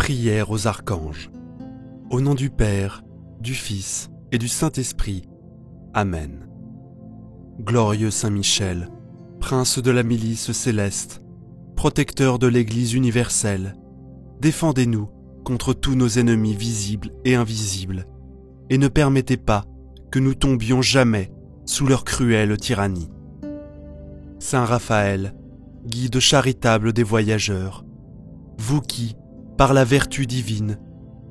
Prière aux archanges. Au nom du Père, du Fils et du Saint-Esprit. Amen. Glorieux Saint Michel, prince de la milice céleste, protecteur de l'Église universelle, défendez-nous contre tous nos ennemis visibles et invisibles, et ne permettez pas que nous tombions jamais sous leur cruelle tyrannie. Saint Raphaël, guide charitable des voyageurs, vous qui, par la vertu divine,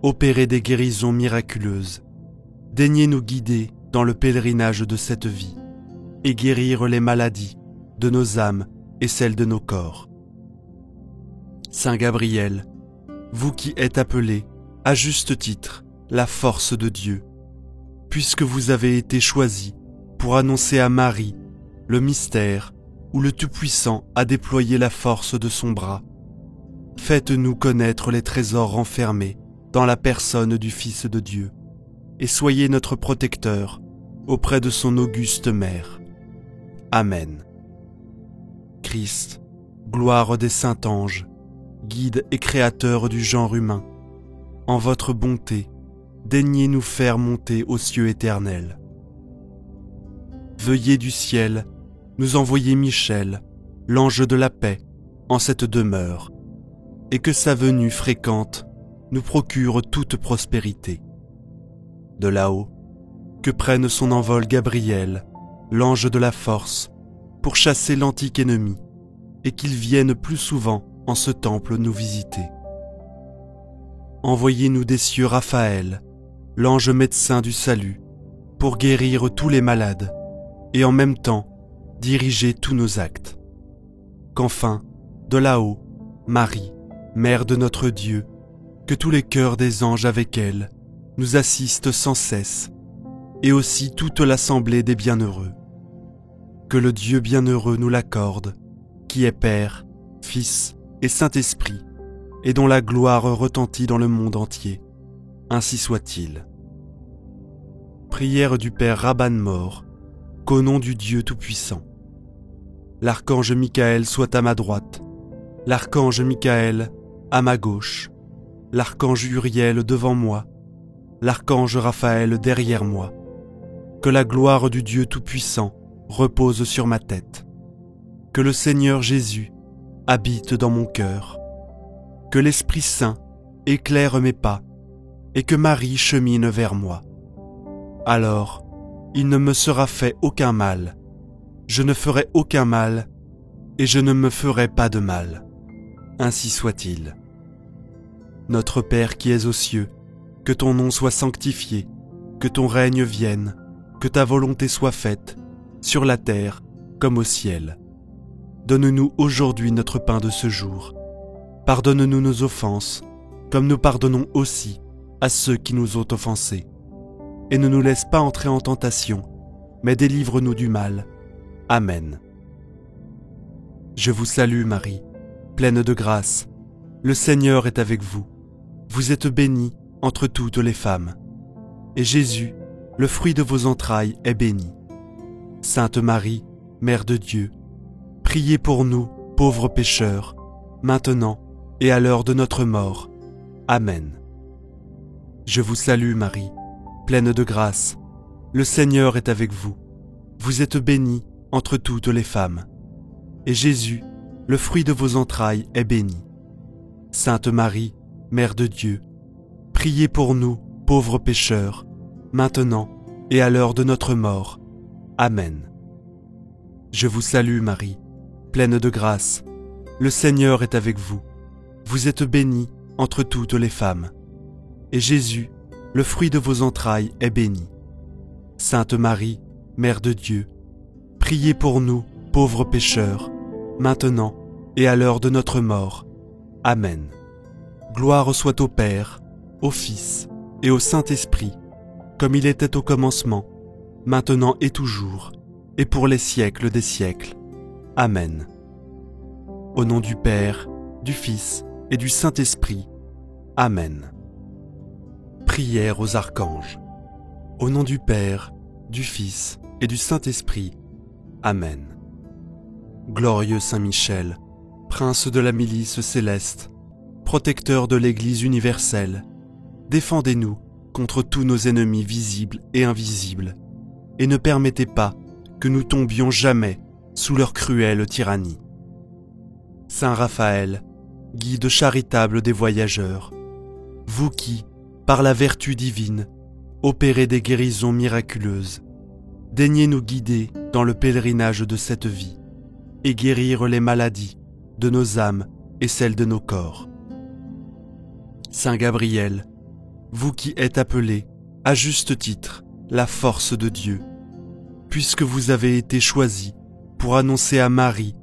opérez des guérisons miraculeuses, daignez nous guider dans le pèlerinage de cette vie et guérir les maladies de nos âmes et celles de nos corps. Saint Gabriel, vous qui êtes appelé, à juste titre, la force de Dieu, puisque vous avez été choisi pour annoncer à Marie le mystère où le Tout-Puissant a déployé la force de son bras, faites-nous connaître les trésors renfermés dans la personne du Fils de Dieu, et soyez notre protecteur auprès de son auguste mère. Amen. Christ, gloire des saints anges, guide et créateur du genre humain, en votre bonté, daignez nous faire monter aux cieux éternels. Veuillez du ciel nous envoyer Michel, l'ange de la paix, en cette demeure, et que sa venue fréquente nous procure toute prospérité. De là-haut, que prenne son envol Gabriel, l'ange de la force, pour chasser l'antique ennemi, et qu'il vienne plus souvent en ce temple nous visiter. Envoyez-nous des cieux Raphaël, l'ange médecin du salut, pour guérir tous les malades, et en même temps diriger tous nos actes. Qu'enfin, de là-haut, Marie, Mère de notre Dieu, que tous les cœurs des anges avec elle nous assistent sans cesse, et aussi toute l'assemblée des bienheureux. Que le Dieu bienheureux nous l'accorde, qui est Père, Fils et Saint-Esprit, et dont la gloire retentit dans le monde entier. Ainsi soit-il. Prière du Père Rabban Mor, qu'au nom du Dieu Tout-Puissant. L'archange Michael soit à ma droite, l'archange Michael à ma gauche, l'archange Uriel devant moi, l'archange Raphaël derrière moi. Que la gloire du Dieu Tout-Puissant repose sur ma tête. Que le Seigneur Jésus habite dans mon cœur. Que l'Esprit Saint éclaire mes pas et que Marie chemine vers moi. Alors, il ne me sera fait aucun mal. Je ne ferai aucun mal et je ne me ferai pas de mal. Ainsi soit-il. Notre Père qui es aux cieux, que ton nom soit sanctifié, que ton règne vienne, que ta volonté soit faite, sur la terre comme au ciel. Donne-nous aujourd'hui notre pain de ce jour. Pardonne-nous nos offenses, comme nous pardonnons aussi à ceux qui nous ont offensés. Et ne nous laisse pas entrer en tentation, mais délivre-nous du mal. Amen. Je vous salue Marie, pleine de grâce. Le Seigneur est avec vous. Vous êtes bénie entre toutes les femmes. Et Jésus, le fruit de vos entrailles, est béni. Sainte Marie, Mère de Dieu, priez pour nous, pauvres pécheurs, maintenant et à l'heure de notre mort. Amen. Je vous salue Marie, pleine de grâce. Le Seigneur est avec vous. Vous êtes bénie entre toutes les femmes. Et Jésus, le fruit de vos entrailles, est béni. Sainte Marie, Mère de Dieu, priez pour nous, pauvres pécheurs, maintenant et à l'heure de notre mort. Amen. Je vous salue Marie, pleine de grâce. Le Seigneur est avec vous. Vous êtes bénie entre toutes les femmes. Et Jésus, le fruit de vos entrailles, est béni. Sainte Marie, Mère de Dieu, priez pour nous, pauvres pécheurs, maintenant et à l'heure de notre mort. Amen. Gloire soit au Père, au Fils et au Saint-Esprit, comme il était au commencement, maintenant et toujours, et pour les siècles des siècles. Amen. Au nom du Père, du Fils et du Saint-Esprit. Amen. Prière aux archanges. Au nom du Père, du Fils et du Saint-Esprit. Amen. Glorieux Saint Michel, prince de la milice céleste, protecteur de l'Église universelle, défendez-nous contre tous nos ennemis visibles et invisibles, et ne permettez pas que nous tombions jamais sous leur cruelle tyrannie. Saint Raphaël, guide charitable des voyageurs, vous qui, par la vertu divine, opérez des guérisons miraculeuses, daignez nous guider dans le pèlerinage de cette vie et guérir les maladies de nos âmes et celles de nos corps. Saint Gabriel, vous qui êtes appelé, à juste titre, la force de Dieu, puisque vous avez été choisi pour annoncer à Marie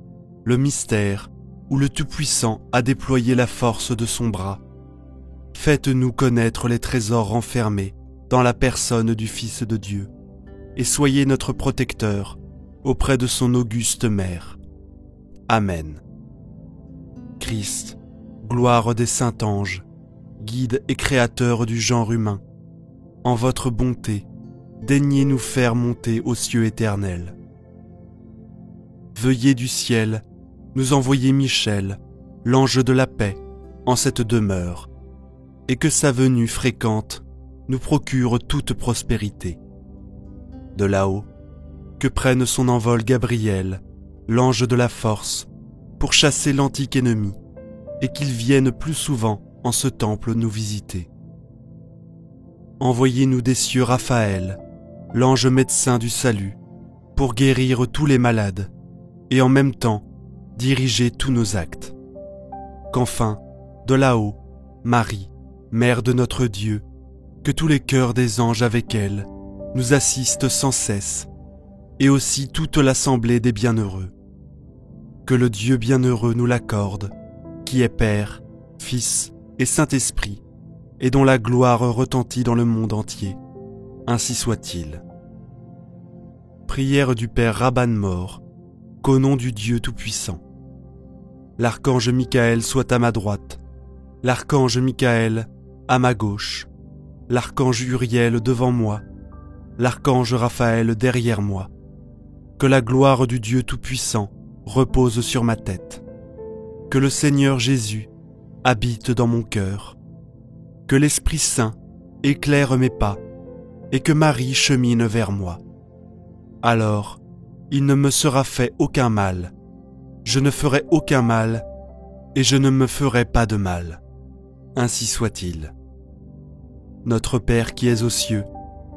le mystère où le Tout-Puissant a déployé la force de son bras, faites-nous connaître les trésors renfermés dans la personne du Fils de Dieu, et soyez notre protecteur auprès de son auguste mère. Amen. Christ, gloire des saints anges, guide et créateur du genre humain, en votre bonté, daignez nous faire monter aux cieux éternels. Veuillez du ciel nous envoyer Michel, l'ange de la paix, en cette demeure, et que sa venue fréquente nous procure toute prospérité. De là-haut, que prenne son envol Gabriel, l'ange de la force, pour chasser l'antique ennemi, et qu'il vienne plus souvent en ce temple nous visiter. Envoyez-nous des cieux Raphaël, l'ange médecin du salut, pour guérir tous les malades, et en même temps diriger tous nos actes. Qu'enfin, de là-haut, Marie, Mère de notre Dieu, que tous les cœurs des anges avec elle nous assistent sans cesse, et aussi toute l'assemblée des bienheureux. Que le Dieu bienheureux nous l'accorde, qui est Père, Fils et Saint-Esprit, et dont la gloire retentit dans le monde entier. Ainsi soit-il. Prière du Père Rabban Mor, qu'au nom du Dieu Tout-Puissant, l'archange Michael soit à ma droite, l'archange Michael à ma gauche, l'archange Uriel devant moi, l'archange Raphaël derrière moi. Que la gloire du Dieu Tout-Puissant repose sur ma tête. Que le Seigneur Jésus habite dans mon cœur. Que l'Esprit Saint éclaire mes pas et que Marie chemine vers moi. Alors, il ne me sera fait aucun mal. Je ne ferai aucun mal et je ne me ferai pas de mal. Ainsi soit-il. Notre Père qui es aux cieux,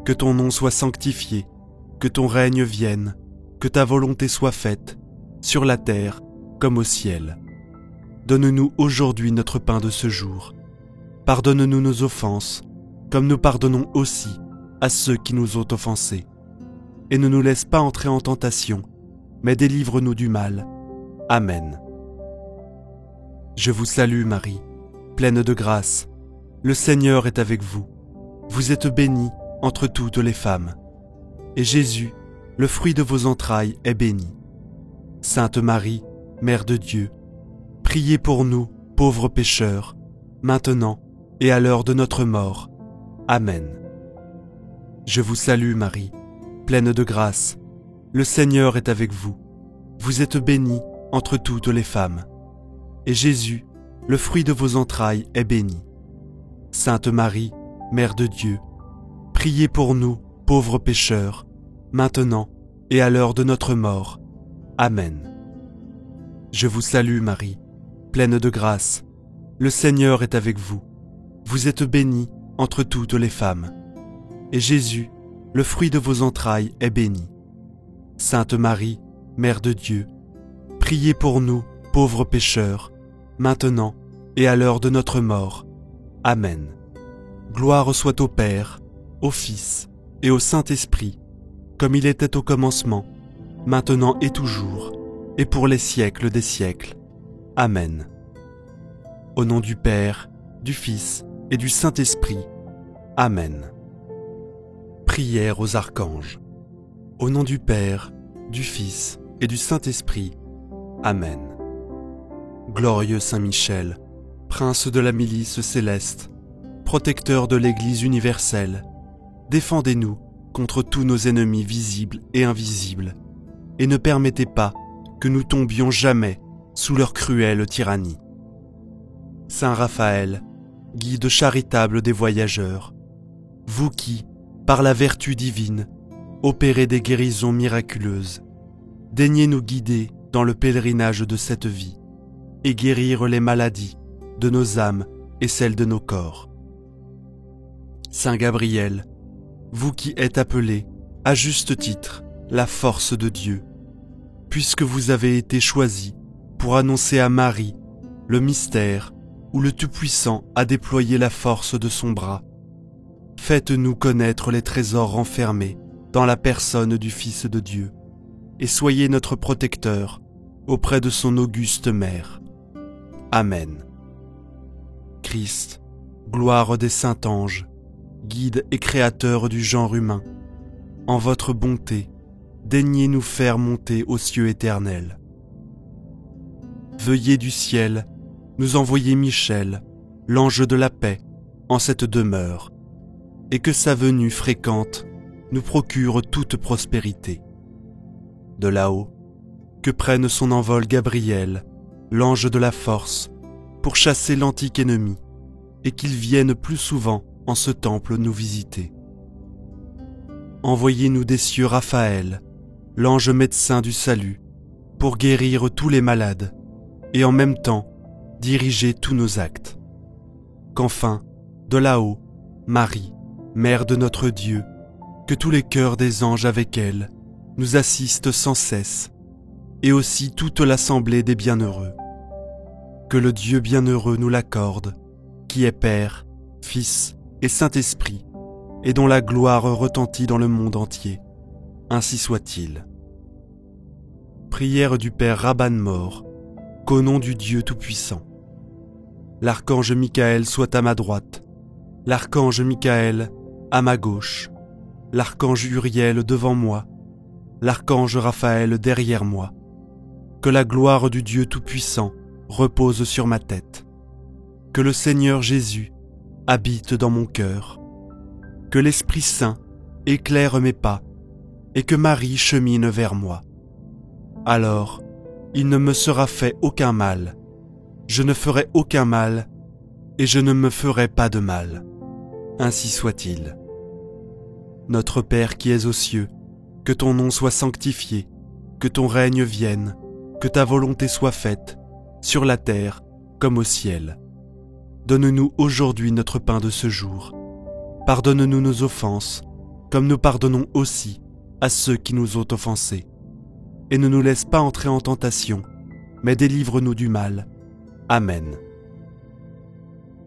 que ton nom soit sanctifié, que ton règne vienne, que ta volonté soit faite, sur la terre comme au ciel. Donne-nous aujourd'hui notre pain de ce jour. Pardonne-nous nos offenses, comme nous pardonnons aussi à ceux qui nous ont offensés. Et ne nous laisse pas entrer en tentation, mais délivre-nous du mal. Amen. Je vous salue Marie, pleine de grâce. Le Seigneur est avec vous. Vous êtes bénie entre toutes les femmes. Et Jésus, le fruit de vos entrailles, est béni. Sainte Marie, Mère de Dieu, priez pour nous, pauvres pécheurs, maintenant et à l'heure de notre mort. Amen. Je vous salue Marie, pleine de grâce. Le Seigneur est avec vous. Vous êtes bénie entre toutes les femmes. Et Jésus, le fruit de vos entrailles, est béni. Sainte Marie, Mère de Dieu, priez pour nous, pauvres pécheurs, maintenant et à l'heure de notre mort. Amen. Je vous salue Marie, pleine de grâce. Le Seigneur est avec vous. Vous êtes bénie entre toutes les femmes. Et Jésus, le fruit de vos entrailles, est béni. Sainte Marie, Mère de Dieu, priez pour nous, pauvres pécheurs, maintenant et à l'heure de notre mort. Amen. Gloire soit au Père, au Fils et au Saint-Esprit, comme il était au commencement, maintenant et toujours, et pour les siècles des siècles. Amen. Au nom du Père, du Fils et du Saint-Esprit. Amen. Prière aux archanges. Au nom du Père, du Fils et du Saint-Esprit. Amen. Glorieux Saint Michel, prince de la milice céleste, protecteur de l'Église universelle, défendez-nous contre tous nos ennemis visibles et invisibles, et ne permettez pas que nous tombions jamais sous leur cruelle tyrannie. Saint Raphaël, guide charitable des voyageurs, vous qui, par la vertu divine, opérez des guérisons miraculeuses, daignez nous guider dans le pèlerinage de cette vie et guérir les maladies de nos âmes et celles de nos corps. Saint Gabriel, vous qui êtes appelé, à juste titre, la force de Dieu, puisque vous avez été choisi pour annoncer à Marie le mystère où le Tout-Puissant a déployé la force de son bras, faites-nous connaître les trésors renfermés dans la personne du Fils de Dieu, et soyez notre protecteur auprès de son auguste mère. Amen. Christ, gloire des saints anges, guide et créateur du genre humain, en votre bonté, daignez nous faire monter aux cieux éternels. Veuillez du ciel nous envoyer Michel, l'ange de la paix, en cette demeure, et que sa venue fréquente nous procure toute prospérité. De là-haut, que prenne son envol Gabriel, l'ange de la force, pour chasser l'antique ennemi, et qu'il vienne plus souvent en ce temple nous visiter. Envoyez-nous des cieux Raphaël, l'ange médecin du salut, pour guérir tous les malades, et en même temps diriger tous nos actes. Qu'enfin, de là-haut, Marie, Mère de notre Dieu, que tous les cœurs des anges avec elle nous assistent sans cesse, et aussi toute l'assemblée des bienheureux. Que le Dieu bienheureux nous l'accorde, qui est Père, Fils et Saint-Esprit, et dont la gloire retentit dans le monde entier. Ainsi soit-il. Prière du Père Rabban Mor, qu'au nom du Dieu Tout-Puissant. L'archange Michael soit à ma droite, l'archange Michael à ma gauche, l'archange Uriel devant moi, l'archange Raphaël derrière moi. Que la gloire du Dieu Tout-Puissant repose sur ma tête. Que le Seigneur Jésus habite dans mon cœur. Que l'Esprit Saint éclaire mes pas et que Marie chemine vers moi. Alors, il ne me sera fait aucun mal. Je ne ferai aucun mal et je ne me ferai pas de mal. Ainsi soit-il. Notre Père qui es aux cieux, que ton nom soit sanctifié, que ton règne vienne, que ta volonté soit faite, sur la terre comme au ciel. Donne-nous aujourd'hui notre pain de ce jour. Pardonne-nous nos offenses, comme nous pardonnons aussi à ceux qui nous ont offensés. Et ne nous laisse pas entrer en tentation, mais délivre-nous du mal. Amen.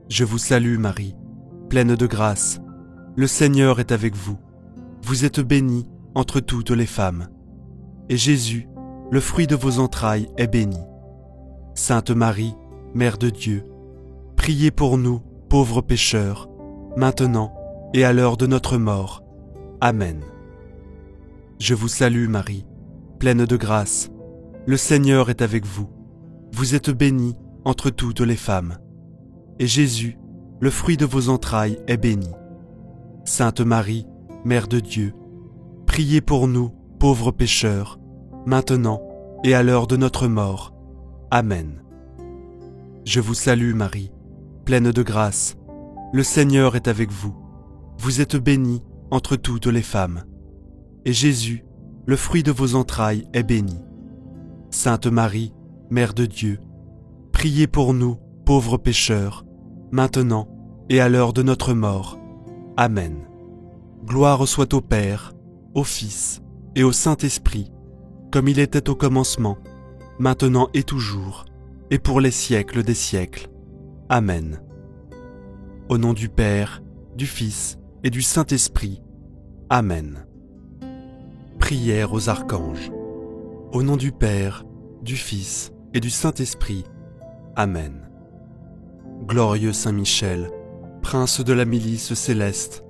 Je vous salue Marie, pleine de grâce. Le Seigneur est avec vous. Vous êtes bénie entre toutes les femmes. Et Jésus, le fruit de vos entrailles, est béni. Sainte Marie, Mère de Dieu, priez pour nous, pauvres pécheurs, maintenant et à l'heure de notre mort. Amen. Je vous salue Marie, pleine de grâce. Le Seigneur est avec vous. Vous êtes bénie entre toutes les femmes. Et Jésus, le fruit de vos entrailles, est béni. Sainte Marie, Mère de Dieu, priez pour nous, pauvres pécheurs, maintenant et à l'heure de notre mort. Amen. Je vous salue Marie, pleine de grâce. Le Seigneur est avec vous. Vous êtes bénie entre toutes les femmes. Et Jésus, le fruit de vos entrailles, est béni. Sainte Marie, Mère de Dieu, priez pour nous, pauvres pécheurs, maintenant et à l'heure de notre mort. Amen. Gloire soit au Père, au Fils et au Saint-Esprit, comme il était au commencement, maintenant et toujours, et pour les siècles des siècles. Amen. Au nom du Père, du Fils et du Saint-Esprit. Amen. Prière aux archanges. Au nom du Père, du Fils et du Saint-Esprit. Amen. Glorieux Saint Michel, prince de la milice céleste,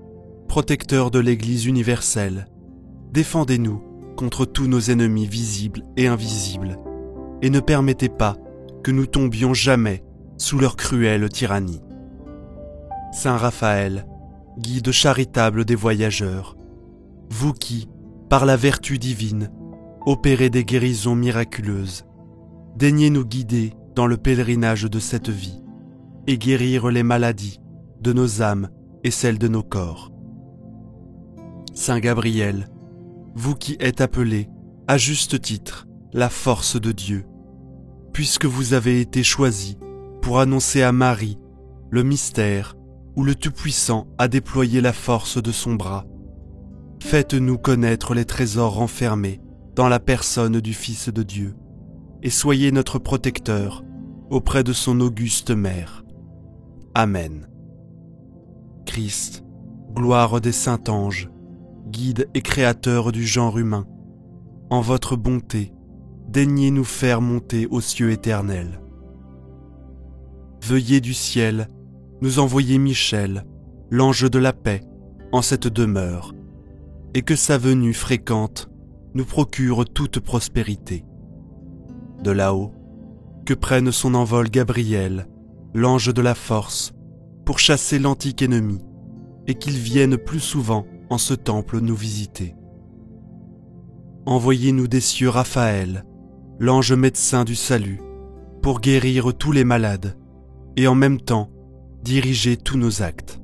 protecteur de l'Église universelle, défendez-nous contre tous nos ennemis visibles et invisibles, et ne permettez pas que nous tombions jamais sous leur cruelle tyrannie. Saint Raphaël, guide charitable des voyageurs, vous qui, par la vertu divine, opérez des guérisons miraculeuses, daignez nous guider dans le pèlerinage de cette vie, et guérir les maladies de nos âmes et celles de nos corps. Saint Gabriel, vous qui êtes appelé, à juste titre, la force de Dieu, puisque vous avez été choisi pour annoncer à Marie le mystère où le Tout-Puissant a déployé la force de son bras, faites-nous connaître les trésors renfermés dans la personne du Fils de Dieu, et soyez notre protecteur auprès de son auguste mère. Amen. Christ, gloire des saints anges, guide et créateur du genre humain, en votre bonté, daignez nous faire monter aux cieux éternels. Veuillez du ciel nous envoyer Michel, l'ange de la paix, en cette demeure, et que sa venue fréquente nous procure toute prospérité. De là-haut, que prenne son envol Gabriel, l'ange de la force, pour chasser l'antique ennemi, et qu'il vienne plus souvent en ce temple nous visiter. Envoyez-nous des cieux Raphaël, l'ange médecin du salut, pour guérir tous les malades, et en même temps diriger tous nos actes.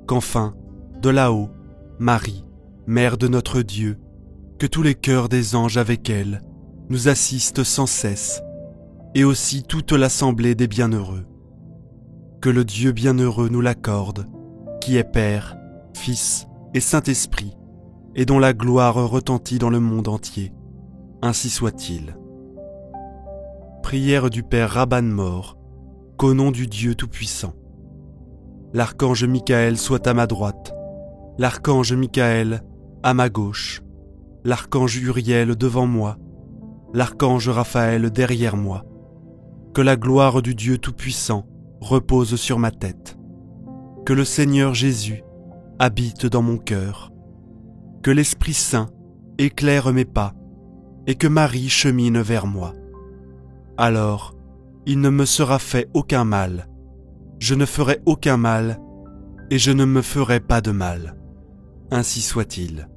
Qu'enfin, de là-haut, Marie, Mère de notre Dieu, que tous les cœurs des anges avec elle nous assistent sans cesse, et aussi toute l'assemblée des bienheureux. Que le Dieu bienheureux nous l'accorde, qui est Père, Fils et Saint-Esprit, et dont la gloire retentit dans le monde entier. Ainsi soit-il. Prière du Père Rabban Mor, qu'au nom du Dieu Tout-Puissant. L'archange Michael soit à ma droite, l'archange Michael à ma gauche, l'archange Uriel devant moi, l'archange Raphaël derrière moi. Que la gloire du Dieu Tout-Puissant repose sur ma tête. Que le Seigneur Jésus habite dans mon cœur. Que l'Esprit Saint éclaire mes pas et que Marie chemine vers moi. Alors, il ne me sera fait aucun mal. Je ne ferai aucun mal et je ne me ferai pas de mal. Ainsi soit-il.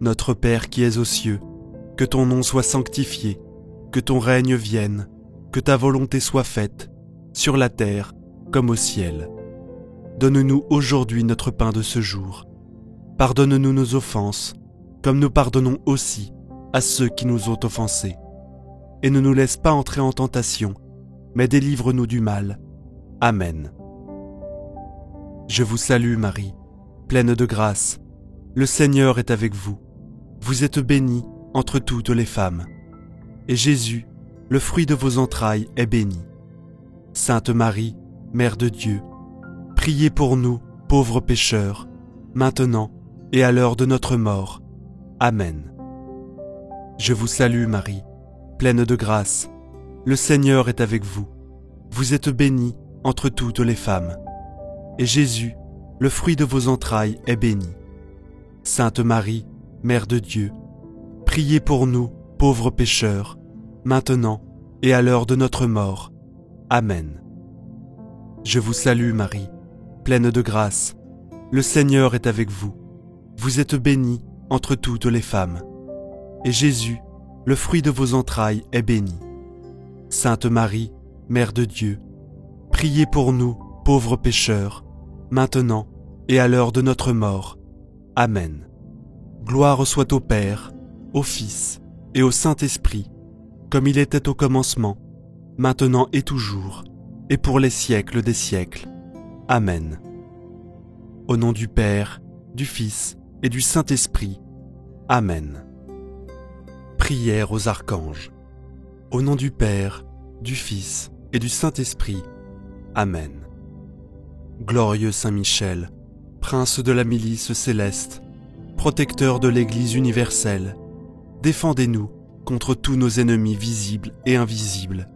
Notre Père qui es aux cieux, que ton nom soit sanctifié, que ton règne vienne, que ta volonté soit faite, sur la terre comme au ciel. Donne-nous aujourd'hui notre pain de ce jour. Pardonne-nous nos offenses, comme nous pardonnons aussi à ceux qui nous ont offensés. Et ne nous laisse pas entrer en tentation, mais délivre-nous du mal. Amen. Je vous salue Marie, pleine de grâce. Le Seigneur est avec vous. Vous êtes bénie entre toutes les femmes. Et Jésus, le fruit de vos entrailles, est béni. Sainte Marie, Mère de Dieu, priez pour nous, pauvres pécheurs, maintenant et à l'heure de notre mort. Amen. Je vous salue Marie, pleine de grâce. Le Seigneur est avec vous. Vous êtes bénie entre toutes les femmes. Et Jésus, le fruit de vos entrailles, est béni. Sainte Marie, Mère de Dieu, priez pour nous, pauvres pécheurs, maintenant et à l'heure de notre mort. Amen. Je vous salue Marie, pleine de grâce. Le Seigneur est avec vous. Vous êtes bénie entre toutes les femmes. Et Jésus, le fruit de vos entrailles, est béni. Sainte Marie, Mère de Dieu, priez pour nous, pauvres pécheurs, maintenant et à l'heure de notre mort. Amen. Gloire soit au Père, au Fils et au Saint-Esprit, comme il était au commencement, maintenant et toujours, et pour les siècles des siècles. Amen. Au nom du Père, du Fils et du Saint-Esprit. Amen. Prière aux archanges. Au nom du Père, du Fils et du Saint-Esprit. Amen. Glorieux Saint Michel, prince de la milice céleste, protecteur de l'Église universelle, défendez-nous contre tous nos ennemis visibles et invisibles,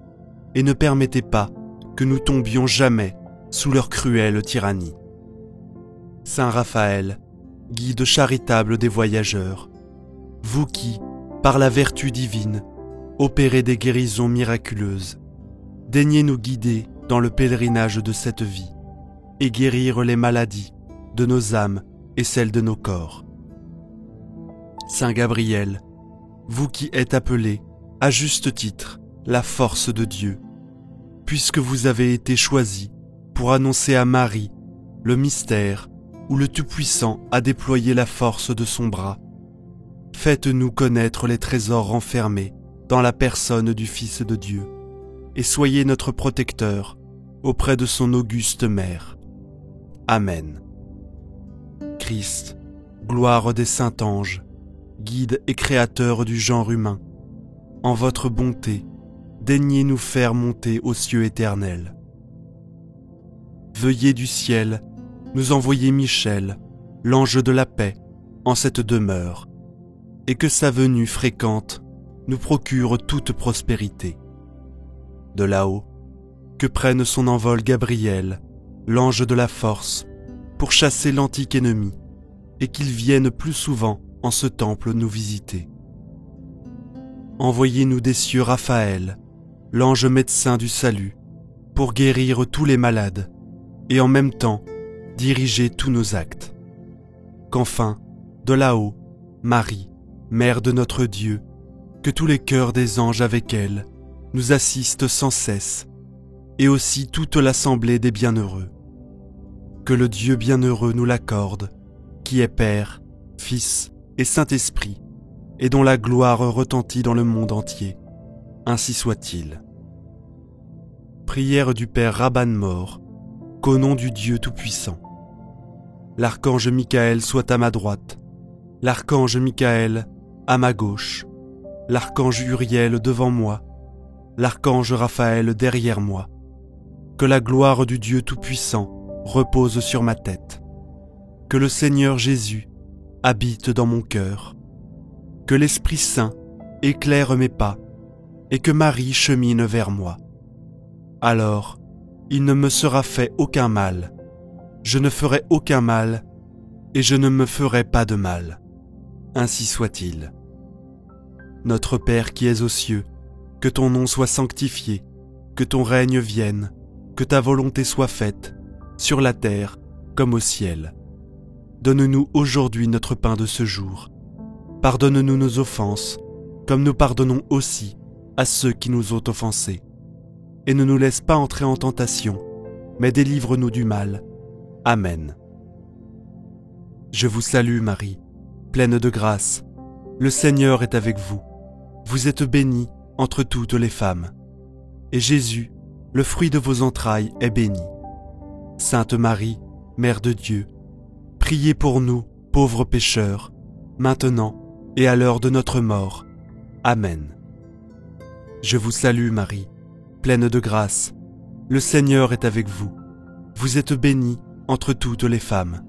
et ne permettez pas que nous tombions jamais sous leur cruelle tyrannie. Saint Raphaël, guide charitable des voyageurs, vous qui, par la vertu divine, opérez des guérisons miraculeuses, daignez nous guider dans le pèlerinage de cette vie et guérir les maladies de nos âmes et celles de nos corps. Saint Gabriel, vous qui êtes appelé, à juste titre, la force de Dieu, puisque vous avez été choisis pour annoncer à Marie le mystère où le Tout-Puissant a déployé la force de son bras. Faites-nous connaître les trésors renfermés dans la personne du Fils de Dieu, et soyez notre protecteur auprès de son auguste mère. Amen. Christ, gloire des saints anges, guide et créateur du genre humain, en votre bonté, daignez nous faire monter aux cieux éternels. Veuillez du ciel nous envoyer Michel, l'ange de la paix, en cette demeure, et que sa venue fréquente nous procure toute prospérité. De là-haut, que prenne son envol Gabriel, l'ange de la force, pour chasser l'antique ennemi, et qu'il vienne plus souvent en ce temple nous visiter. Envoyez-nous des cieux Raphaël, l'ange médecin du salut, pour guérir tous les malades, et en même temps diriger tous nos actes. Qu'enfin, de là-haut, Marie, Mère de notre Dieu, que tous les cœurs des anges avec elle nous assistent sans cesse, et aussi toute l'assemblée des bienheureux. Que le Dieu bienheureux nous l'accorde, qui est Père, Fils et Saint-Esprit, et dont la gloire retentit dans le monde entier. Ainsi soit-il. Prière du Père Rabban Mor, qu'au nom du Dieu Tout-Puissant. L'archange Michael soit à ma droite, l'archange Michael à ma gauche, l'archange Uriel devant moi, l'archange Raphaël derrière moi. Que la gloire du Dieu Tout-Puissant repose sur ma tête. Que le Seigneur Jésus habite dans mon cœur. Que l'Esprit Saint éclaire mes pas et que Marie chemine vers moi. Alors, il ne me sera fait aucun mal. Je ne ferai aucun mal et je ne me ferai pas de mal. Ainsi soit-il. Notre Père qui es aux cieux, que ton nom soit sanctifié, que ton règne vienne, que ta volonté soit faite, sur la terre comme au ciel. Donne-nous aujourd'hui notre pain de ce jour. Pardonne-nous nos offenses, comme nous pardonnons aussi à ceux qui nous ont offensés. Et ne nous laisse pas entrer en tentation, mais délivre-nous du mal. Amen. Je vous salue Marie, pleine de grâce. Le Seigneur est avec vous. Vous êtes bénie entre toutes les femmes. Et Jésus, le fruit de vos entrailles, est béni. Sainte Marie, Mère de Dieu, priez pour nous, pauvres pécheurs, maintenant et à l'heure de notre mort. Amen. Je vous salue Marie, pleine de grâce. Le Seigneur est avec vous. Vous êtes bénie entre toutes les femmes.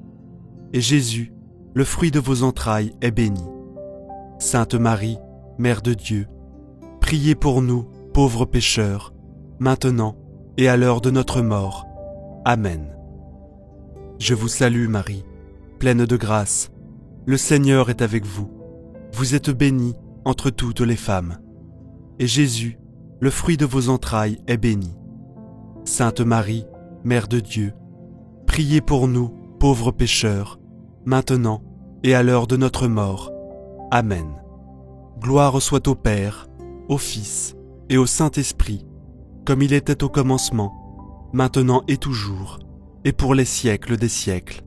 Et Jésus, le fruit de vos entrailles, est béni. Sainte Marie, Mère de Dieu, priez pour nous, pauvres pécheurs, maintenant et à l'heure de notre mort. Amen. Je vous salue Marie, pleine de grâce. Le Seigneur est avec vous. Vous êtes bénie entre toutes les femmes. Et Jésus, le fruit de vos entrailles, est béni. Sainte Marie, Mère de Dieu, priez pour nous, pauvres pécheurs, maintenant et à l'heure de notre mort. Amen. Gloire soit au Père, au Fils et au Saint-Esprit, comme il était au commencement, maintenant et toujours, et pour les siècles des siècles.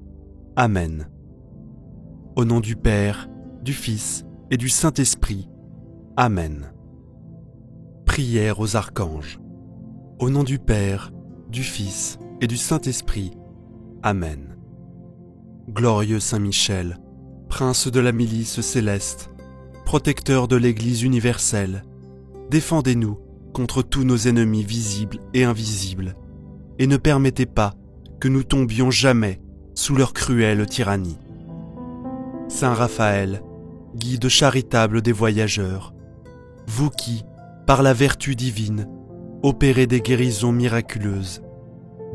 Amen. Au nom du Père, du Fils et du Saint-Esprit. Amen. Prière aux archanges. Au nom du Père, du Fils et du Saint-Esprit. Amen. Glorieux Saint Michel, prince de la milice céleste, protecteur de l'Église universelle, défendez-nous contre tous nos ennemis visibles et invisibles, et ne permettez pas que nous tombions jamais sous leur cruelle tyrannie. Saint Raphaël, guide charitable des voyageurs, vous qui, par la vertu divine, opérez des guérisons miraculeuses,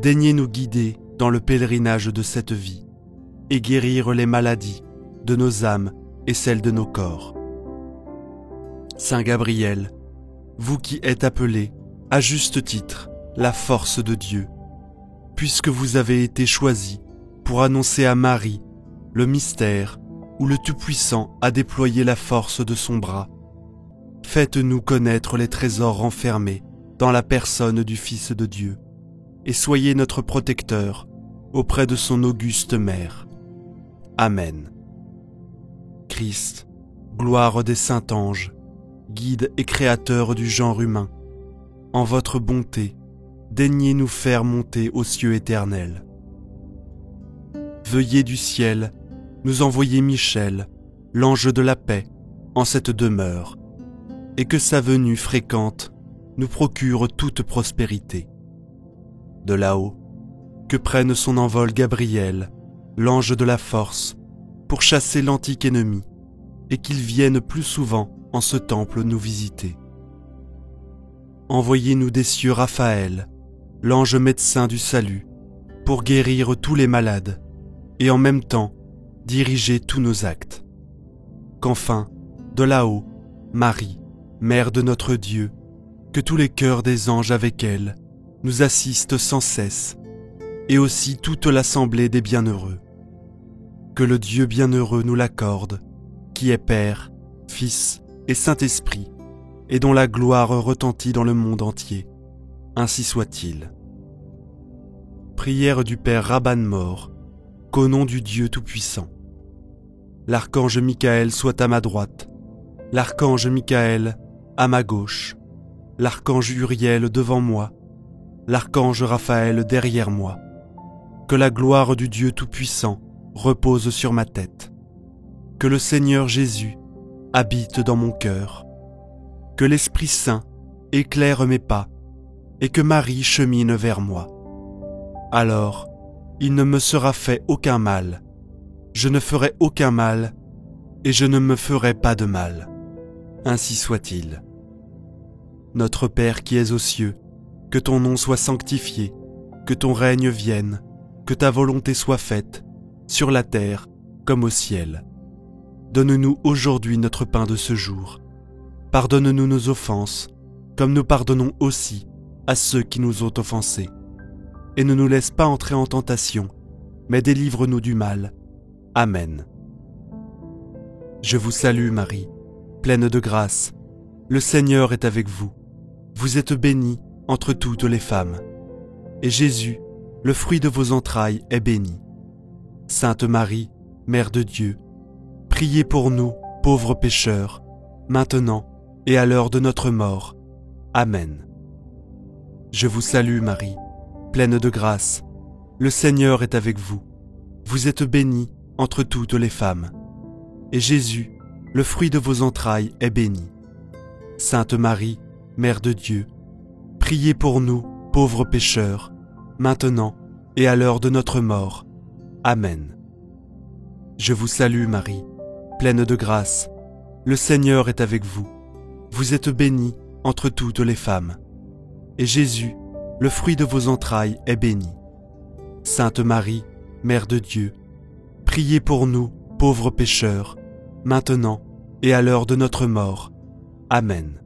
daignez nous guider dans le pèlerinage de cette vie et guérir les maladies de nos âmes et celles de nos corps. Saint Gabriel, vous qui êtes appelé, à juste titre, la force de Dieu, puisque vous avez été choisi pour annoncer à Marie le mystère où le Tout-Puissant a déployé la force de son bras, faites-nous connaître les trésors renfermés dans la personne du Fils de Dieu, et soyez notre protecteur auprès de son auguste mère. Amen. Christ, gloire des saints anges, guide et créateur du genre humain, en votre bonté, daignez nous faire monter aux cieux éternels. Veuillez du ciel nous envoyer Michel, l'ange de la paix, en cette demeure, et que sa venue fréquente nous procure toute prospérité. De là-haut, que prenne son envol Gabriel, l'ange de la force, pour chasser l'antique ennemi, et qu'il vienne plus souvent en ce temple nous visiter. Envoyez-nous des cieux Raphaël, l'ange médecin du salut, pour guérir tous les malades, et en même temps diriger tous nos actes. Qu'enfin, de là-haut, Marie, Mère de notre Dieu, que tous les cœurs des anges avec elle nous assistent sans cesse, et aussi toute l'assemblée des bienheureux. Que le Dieu bienheureux nous l'accorde, qui est Père, Fils et Saint-Esprit, et dont la gloire retentit dans le monde entier. Ainsi soit-il. Prière du Père Rabban Mor, qu'au nom du Dieu Tout-Puissant. L'archange Michael soit à ma droite, l'archange Michael à ma gauche, l'archange Uriel devant moi, l'archange Raphaël derrière moi. Que la gloire du Dieu Tout-Puissant repose sur ma tête. Que le Seigneur Jésus habite dans mon cœur. Que l'Esprit Saint éclaire mes pas et que Marie chemine vers moi. Alors, il ne me sera fait aucun mal. Je ne ferai aucun mal et je ne me ferai pas de mal. Ainsi soit-il. Notre Père qui es aux cieux, que ton nom soit sanctifié, que ton règne vienne, que ta volonté soit faite, sur la terre comme au ciel. Donne-nous aujourd'hui notre pain de ce jour. Pardonne-nous nos offenses, comme nous pardonnons aussi à ceux qui nous ont offensés. Et ne nous laisse pas entrer en tentation, mais délivre-nous du mal. Amen. Je vous salue Marie, pleine de grâce. Le Seigneur est avec vous. Vous êtes bénie entre toutes les femmes. Et Jésus, le fruit de vos entrailles, est béni. Sainte Marie, Mère de Dieu, priez pour nous, pauvres pécheurs, maintenant et à l'heure de notre mort. Amen. Je vous salue Marie, pleine de grâce. Le Seigneur est avec vous. Vous êtes bénie entre toutes les femmes. Et Jésus, le fruit de vos entrailles, est béni. Sainte Marie, Mère de Dieu, priez pour nous, pauvres pécheurs, maintenant et à l'heure de notre mort. Amen. Je vous salue Marie, pleine de grâce. Le Seigneur est avec vous. Vous êtes bénie entre toutes les femmes. Et Jésus, le fruit de vos entrailles, est béni. Sainte Marie, Mère de Dieu, priez pour nous, pauvres pécheurs, maintenant et à l'heure de notre mort. Amen.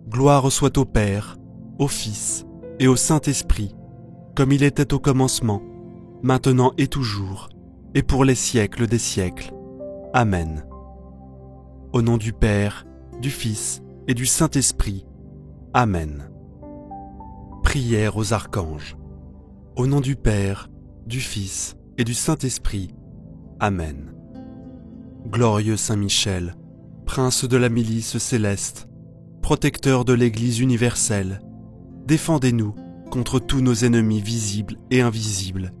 Gloire soit au Père, au Fils et au Saint-Esprit, comme il était au commencement, maintenant et toujours, et pour les siècles des siècles. Amen. Au nom du Père, du Fils et du Saint-Esprit. Amen. Prière aux archanges. Au nom du Père, du Fils et du Saint-Esprit. Amen. Glorieux Saint Michel, prince de la milice céleste, protecteur de l'Église universelle, défendez-nous contre tous nos ennemis visibles et invisibles,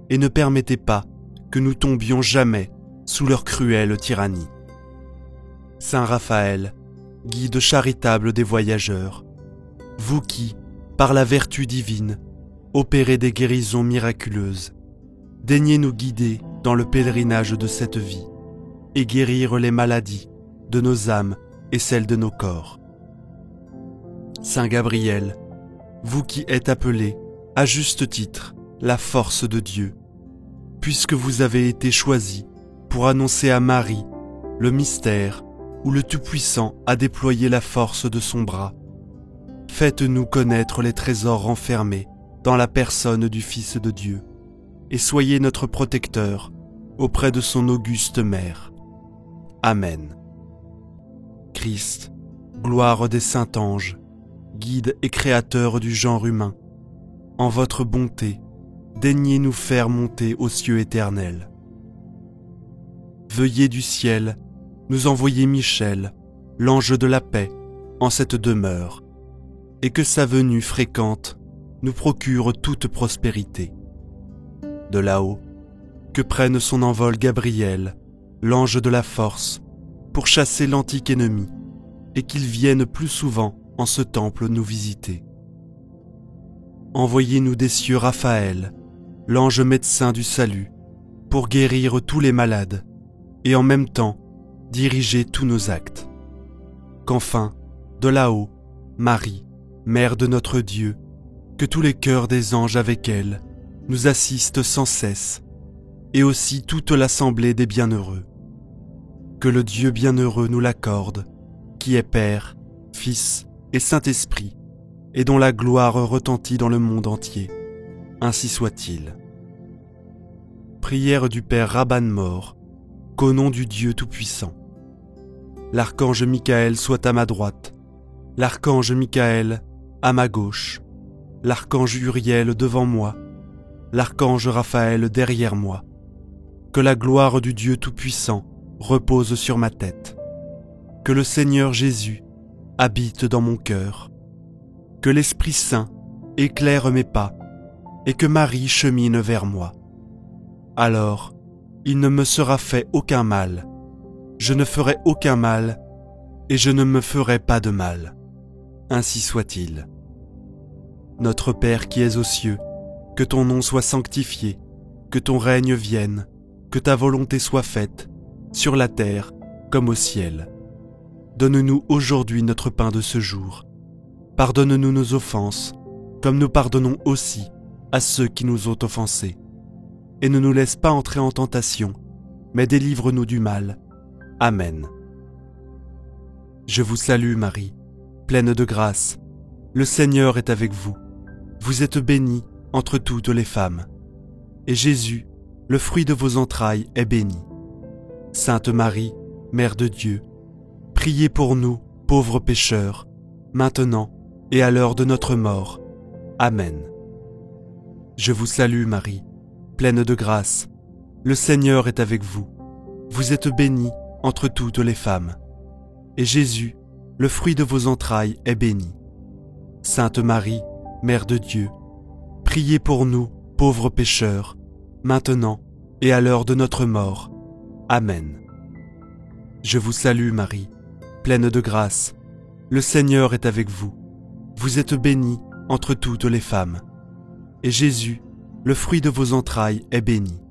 et ne permettez pas que nous tombions jamais sous leur cruelle tyrannie. Saint Raphaël, guide charitable des voyageurs, vous qui, par la vertu divine, opérez des guérisons miraculeuses, daignez nous guider dans le pèlerinage de cette vie et guérir les maladies de nos âmes et celles de nos corps. Saint Gabriel, vous qui êtes appelé, à juste titre, la force de Dieu, puisque vous avez été choisi pour annoncer à Marie le mystère où le Tout-Puissant a déployé la force de son bras, faites-nous connaître les trésors renfermés dans la personne du Fils de Dieu, et soyez notre protecteur auprès de son auguste mère. Amen. Christ, gloire des saints anges, guide et créateur du genre humain, en votre bonté, daignez nous faire monter aux cieux éternels. Veuillez du ciel nous envoyer Michel, l'ange de la paix, en cette demeure, et que sa venue fréquente nous procure toute prospérité. De là-haut, que prenne son envol Gabriel, l'ange de la force, pour chasser l'antique ennemi, et qu'il vienne plus souvent en ce temple nous visiter. Envoyez-nous des cieux Raphaël, l'ange médecin du salut, pour guérir tous les malades, et en même temps diriger tous nos actes. Qu'enfin, de là-haut, Marie, Mère de notre Dieu, que tous les cœurs des anges avec elle nous assistent sans cesse, et aussi toute l'assemblée des bienheureux. Que le Dieu bienheureux nous l'accorde, qui est Père, Fils et Saint-Esprit, et dont la gloire retentit dans le monde entier. Ainsi soit-il. Prière du Père Rabban Mor, qu'au nom du Dieu Tout-Puissant, l'archange Michael soit à ma droite, l'archange Michael à ma gauche, l'archange Uriel devant moi, l'archange Raphaël derrière moi. Que la gloire du Dieu Tout-Puissant repose sur ma tête. Que le Seigneur Jésus habite dans mon cœur. Que l'Esprit Saint éclaire mes pas et que Marie chemine vers moi. Alors, il ne me sera fait aucun mal. Je ne ferai aucun mal et je ne me ferai pas de mal. Ainsi soit-il. Notre Père qui es aux cieux, que ton nom soit sanctifié, que ton règne vienne, que ta volonté soit faite, sur la terre comme au ciel. Donne-nous aujourd'hui notre pain de ce jour. Pardonne-nous nos offenses, comme nous pardonnons aussi à ceux qui nous ont offensés. Et ne nous laisse pas entrer en tentation, mais délivre-nous du mal. Amen. Je vous salue Marie, pleine de grâce. Le Seigneur est avec vous. Vous êtes bénie entre toutes les femmes. Et Jésus, le fruit de vos entrailles, est béni. Sainte Marie, Mère de Dieu, priez pour nous, pauvres pécheurs, maintenant et à l'heure de notre mort. Amen. Je vous salue Marie, pleine de grâce. Le Seigneur est avec vous. Vous êtes bénie entre toutes les femmes. Et Jésus, le fruit de vos entrailles, est béni. Sainte Marie, Mère de Dieu, priez pour nous, pauvres pécheurs, maintenant et à l'heure de notre mort. Amen. Je vous salue Marie, pleine de grâce. Le Seigneur est avec vous. Vous êtes bénie entre toutes les femmes. Et Jésus, le fruit de vos entrailles, est béni.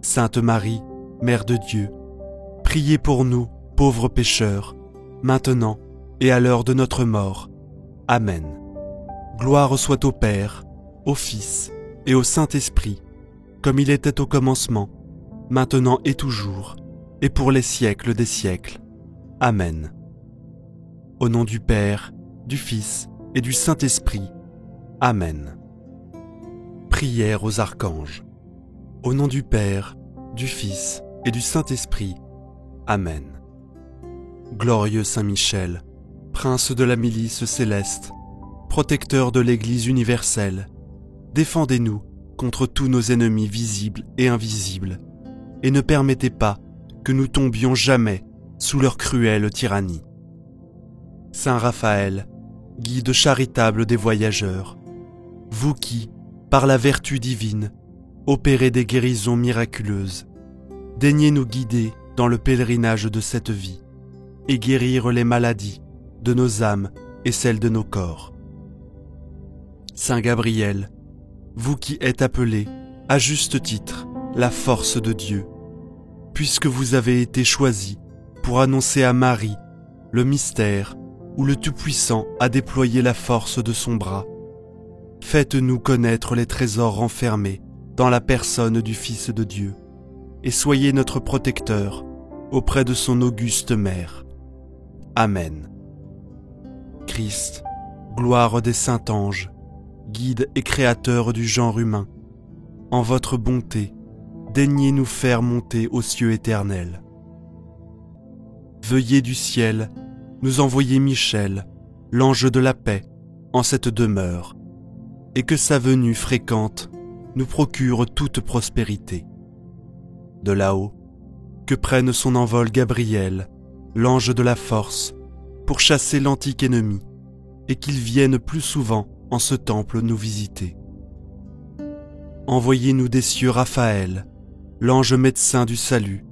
Sainte Marie, Mère de Dieu, priez pour nous, pauvres pécheurs, maintenant et à l'heure de notre mort. Amen. Gloire soit au Père, au Fils et au Saint-Esprit, comme il était au commencement, maintenant et toujours, et pour les siècles des siècles. Amen. Au nom du Père, du Fils et du Saint-Esprit. Amen. Prière aux archanges. Au nom du Père, du Fils et du Saint-Esprit. Amen. Glorieux Saint Michel, prince de la milice céleste, protecteur de l'Église universelle, défendez-nous contre tous nos ennemis visibles et invisibles, et ne permettez pas que nous tombions jamais sous leur cruelle tyrannie. Saint Raphaël, guide charitable des voyageurs, vous qui, par la vertu divine, opérez des guérisons miraculeuses, daignez nous guider dans le pèlerinage de cette vie et guérir les maladies de nos âmes et celles de nos corps. Saint Gabriel, vous qui êtes appelé, à juste titre, la force de Dieu, puisque vous avez été choisi pour annoncer à Marie le mystère où le Tout-Puissant a déployé la force de son bras, faites-nous connaître les trésors renfermés dans la personne du Fils de Dieu, et soyez notre protecteur auprès de son auguste mère. Amen. Christ, gloire des saints anges, guide et créateur du genre humain, en votre bonté, daignez nous faire monter aux cieux éternels. Veuillez du ciel nous envoyer Michel, l'ange de la paix, en cette demeure, et que sa venue fréquente nous procure toute prospérité. De là-haut, que prenne son envol Gabriel, l'ange de la force, pour chasser l'antique ennemi, et qu'il vienne plus souvent en ce temple nous visiter. Envoyez-nous des cieux Raphaël, l'ange médecin du salut,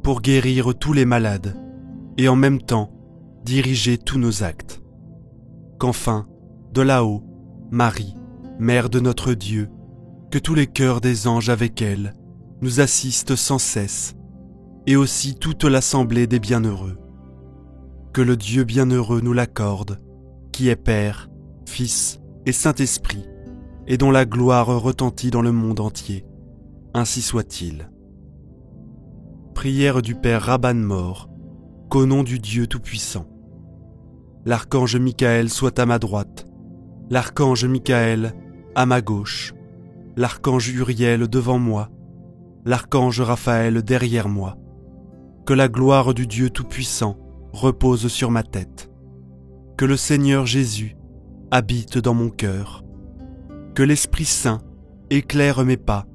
pour guérir tous les malades, et en même temps diriger tous nos actes. Qu'enfin, de là-haut, Marie, Mère de notre Dieu, que tous les cœurs des anges avec elle nous assistent sans cesse, et aussi toute l'assemblée des bienheureux. Que le Dieu bienheureux nous l'accorde, qui est Père, Fils et Saint-Esprit, et dont la gloire retentit dans le monde entier. Ainsi soit-il. Prière du Père Rabban Mor, qu'au nom du Dieu Tout-Puissant. L'archange Michael soit à ma droite, l'archange Michael à ma gauche, l'archange Uriel devant moi, l'archange Raphaël derrière moi. Que la gloire du Dieu Tout-Puissant repose sur ma tête. Que le Seigneur Jésus habite dans mon cœur. Que l'Esprit Saint éclaire mes pas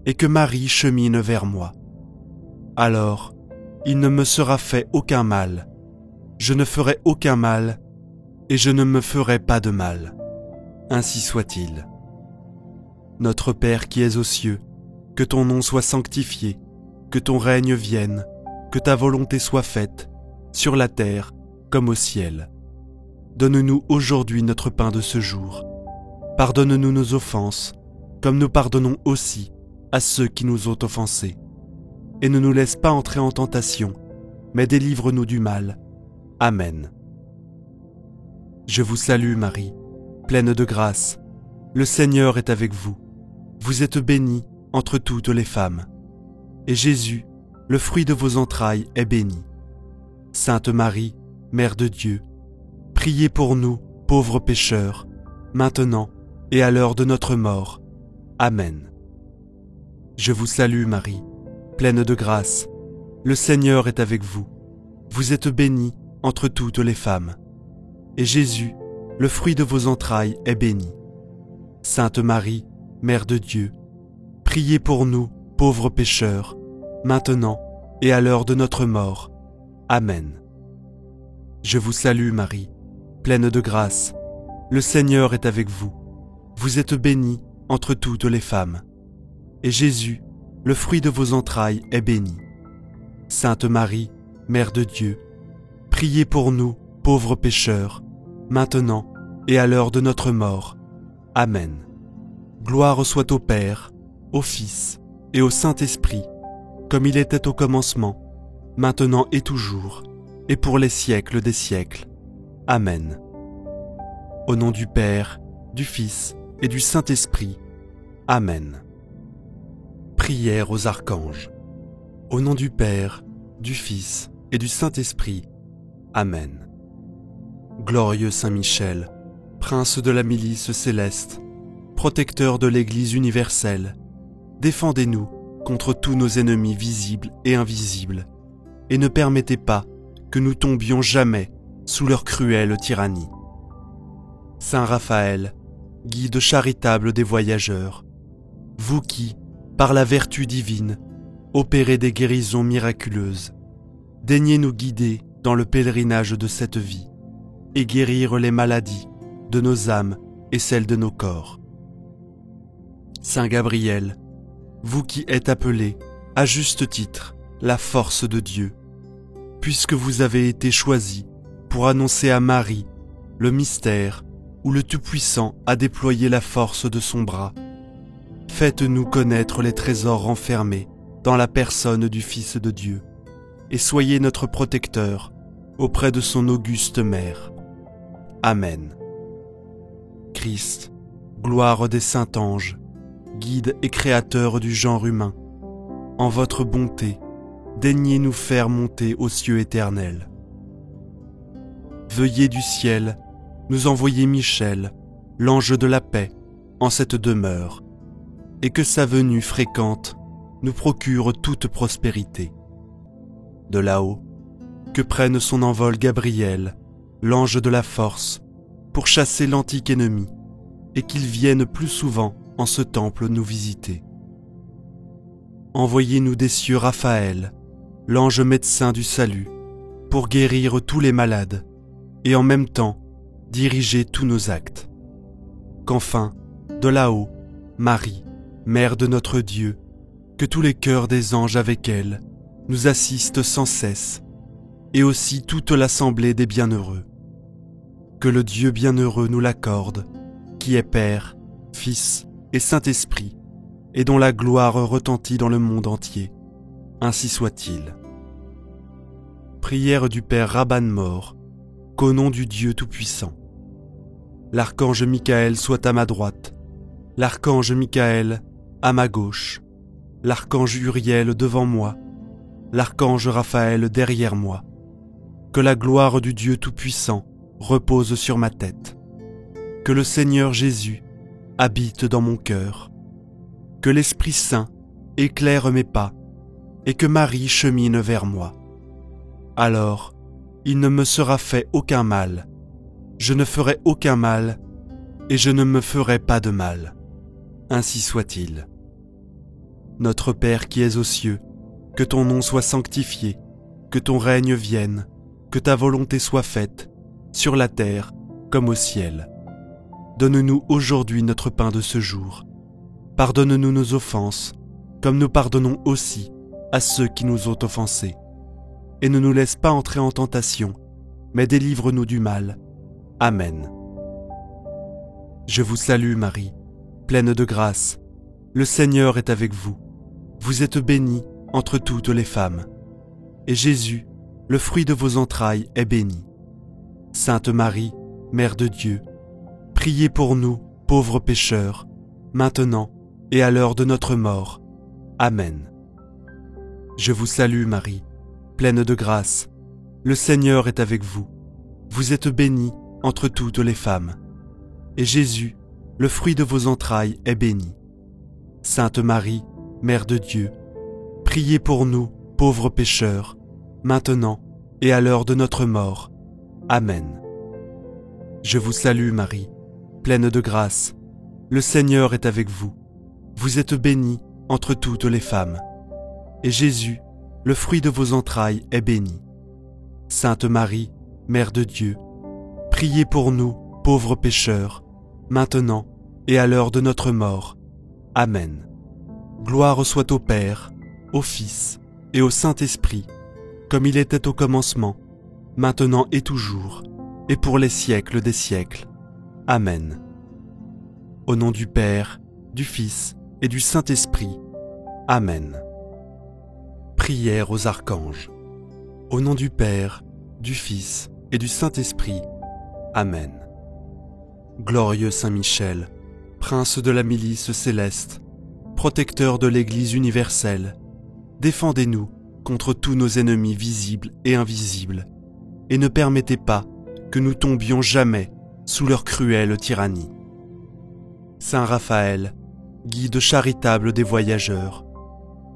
et que Marie chemine vers moi. Alors, il ne me sera fait aucun mal. Je ne ferai aucun mal et je ne me ferai pas de mal. Ainsi soit-il. Notre Père qui es aux cieux, que ton nom soit sanctifié, que ton règne vienne, que ta volonté soit faite, sur la terre comme au ciel. Donne-nous aujourd'hui notre pain de ce jour. Pardonne-nous nos offenses, comme nous pardonnons aussi à ceux qui nous ont offensés. Et ne nous laisse pas entrer en tentation, mais délivre-nous du mal. Amen. Je vous salue Marie, pleine de grâce. Le Seigneur est avec vous. Vous êtes bénie entre toutes les femmes. Et Jésus, le fruit de vos entrailles, est béni. Sainte Marie, Mère de Dieu, priez pour nous, pauvres pécheurs, maintenant et à l'heure de notre mort. Amen. Je vous salue Marie, pleine de grâce. Le Seigneur est avec vous. Vous êtes bénie entre toutes les femmes. Et Jésus, le fruit de vos entrailles, est béni. Sainte Marie, Mère de Dieu, priez pour nous, pauvres pécheurs, maintenant et à l'heure de notre mort. Amen. Je vous salue Marie, pleine de grâce. Le Seigneur est avec vous. Vous êtes bénie entre toutes les femmes. Et Jésus, le fruit de vos entrailles, est béni. Sainte Marie, Mère de Dieu, priez pour nous, pauvres pécheurs, maintenant et à l'heure de notre mort. Amen. Gloire soit au Père, au Fils et au Saint-Esprit, comme il était au commencement, maintenant et toujours, et pour les siècles des siècles. Amen. Au nom du Père, du Fils et du Saint-Esprit. Amen. Prière aux archanges. Au nom du Père, du Fils et du Saint-Esprit. Amen. Glorieux Saint Michel, prince de la milice céleste, protecteur de l'Église universelle, défendez-nous contre tous nos ennemis visibles et invisibles, et ne permettez pas que nous tombions jamais sous leur cruelle tyrannie. Saint Raphaël, guide charitable des voyageurs, vous qui, par la vertu divine, opérez des guérisons miraculeuses, daignez nous guider dans le pèlerinage de cette vie et guérir les maladies de nos âmes et celles de nos corps. Saint Gabriel, vous qui êtes appelé, à juste titre, la force de Dieu, puisque vous avez été choisi pour annoncer à Marie le mystère où le Tout-Puissant a déployé la force de son bras, faites-nous connaître les trésors renfermés dans la personne du Fils de Dieu, et soyez notre protecteur auprès de son auguste mère. Amen. Christ, gloire des saints anges, guide et créateur du genre humain, en votre bonté, daignez nous faire monter aux cieux éternels. Veuillez du ciel nous envoyer Michel, l'ange de la paix, en cette demeure, et que sa venue fréquente nous procure toute prospérité. De là-haut, que prenne son envol Gabriel, l'ange de la force, pour chasser l'antique ennemi, et qu'il vienne plus souvent en ce temple nous visiter. Envoyez-nous des cieux Raphaël, l'ange médecin du salut, pour guérir tous les malades, et en même temps diriger tous nos actes. Qu'enfin, de là-haut, Marie, Mère de notre Dieu, que tous les cœurs des anges avec elle nous assistent sans cesse, et aussi toute l'assemblée des bienheureux. Que le Dieu bienheureux nous l'accorde, qui est Père, Fils et Saint-Esprit, et dont la gloire retentit dans le monde entier. Ainsi soit-il. Prière du Père Rabban Mor, qu'au nom du Dieu Tout-Puissant, l'archange Michael soit à ma droite, l'archange Michael à ma gauche, l'archange Uriel devant moi, l'archange Raphaël derrière moi. Que la gloire du Dieu Tout-Puissant repose sur ma tête. Que le Seigneur Jésus habite dans mon cœur. Que l'Esprit Saint éclaire mes pas et que Marie chemine vers moi. Alors, il ne me sera fait aucun mal. Je ne ferai aucun mal et je ne me ferai pas de mal. Ainsi soit-il. Notre Père qui es aux cieux, que ton nom soit sanctifié, que ton règne vienne, que ta volonté soit faite, sur la terre comme au ciel. Donne-nous aujourd'hui notre pain de ce jour. Pardonne-nous nos offenses, comme nous pardonnons aussi à ceux qui nous ont offensés. Et ne nous laisse pas entrer en tentation, mais délivre-nous du mal. Amen. Je vous salue Marie, pleine de grâce. Le Seigneur est avec vous. Vous êtes bénie entre toutes les femmes. Et Jésus, le fruit de vos entrailles, est béni. Sainte Marie, Mère de Dieu, priez pour nous, pauvres pécheurs, maintenant et à l'heure de notre mort. Amen. Je vous salue Marie, pleine de grâce. Le Seigneur est avec vous. Vous êtes bénie entre toutes les femmes. Et Jésus, le fruit de vos entrailles, est béni. Sainte Marie, Mère de Dieu, priez pour nous, pauvres pécheurs, maintenant et à l'heure de notre mort. Amen. Je vous salue Marie, pleine de grâce. Le Seigneur est avec vous. Vous êtes bénie entre toutes les femmes. Et Jésus, le fruit de vos entrailles, est béni. Sainte Marie, Mère de Dieu, priez pour nous, pauvres pécheurs, maintenant et à l'heure de notre mort. Amen. Gloire soit au Père, au Fils et au Saint-Esprit, comme il était au commencement, maintenant et toujours, et pour les siècles des siècles. Amen. Au nom du Père, du Fils et du Saint-Esprit. Amen. Prière aux archanges. Au nom du Père, du Fils et du Saint-Esprit. Amen. Glorieux Saint Michel, prince de la milice céleste, protecteur de l'Église universelle, défendez-nous contre tous nos ennemis visibles et invisibles, et ne permettez pas que nous tombions jamais sous leur cruelle tyrannie. Saint Raphaël, guide charitable des voyageurs,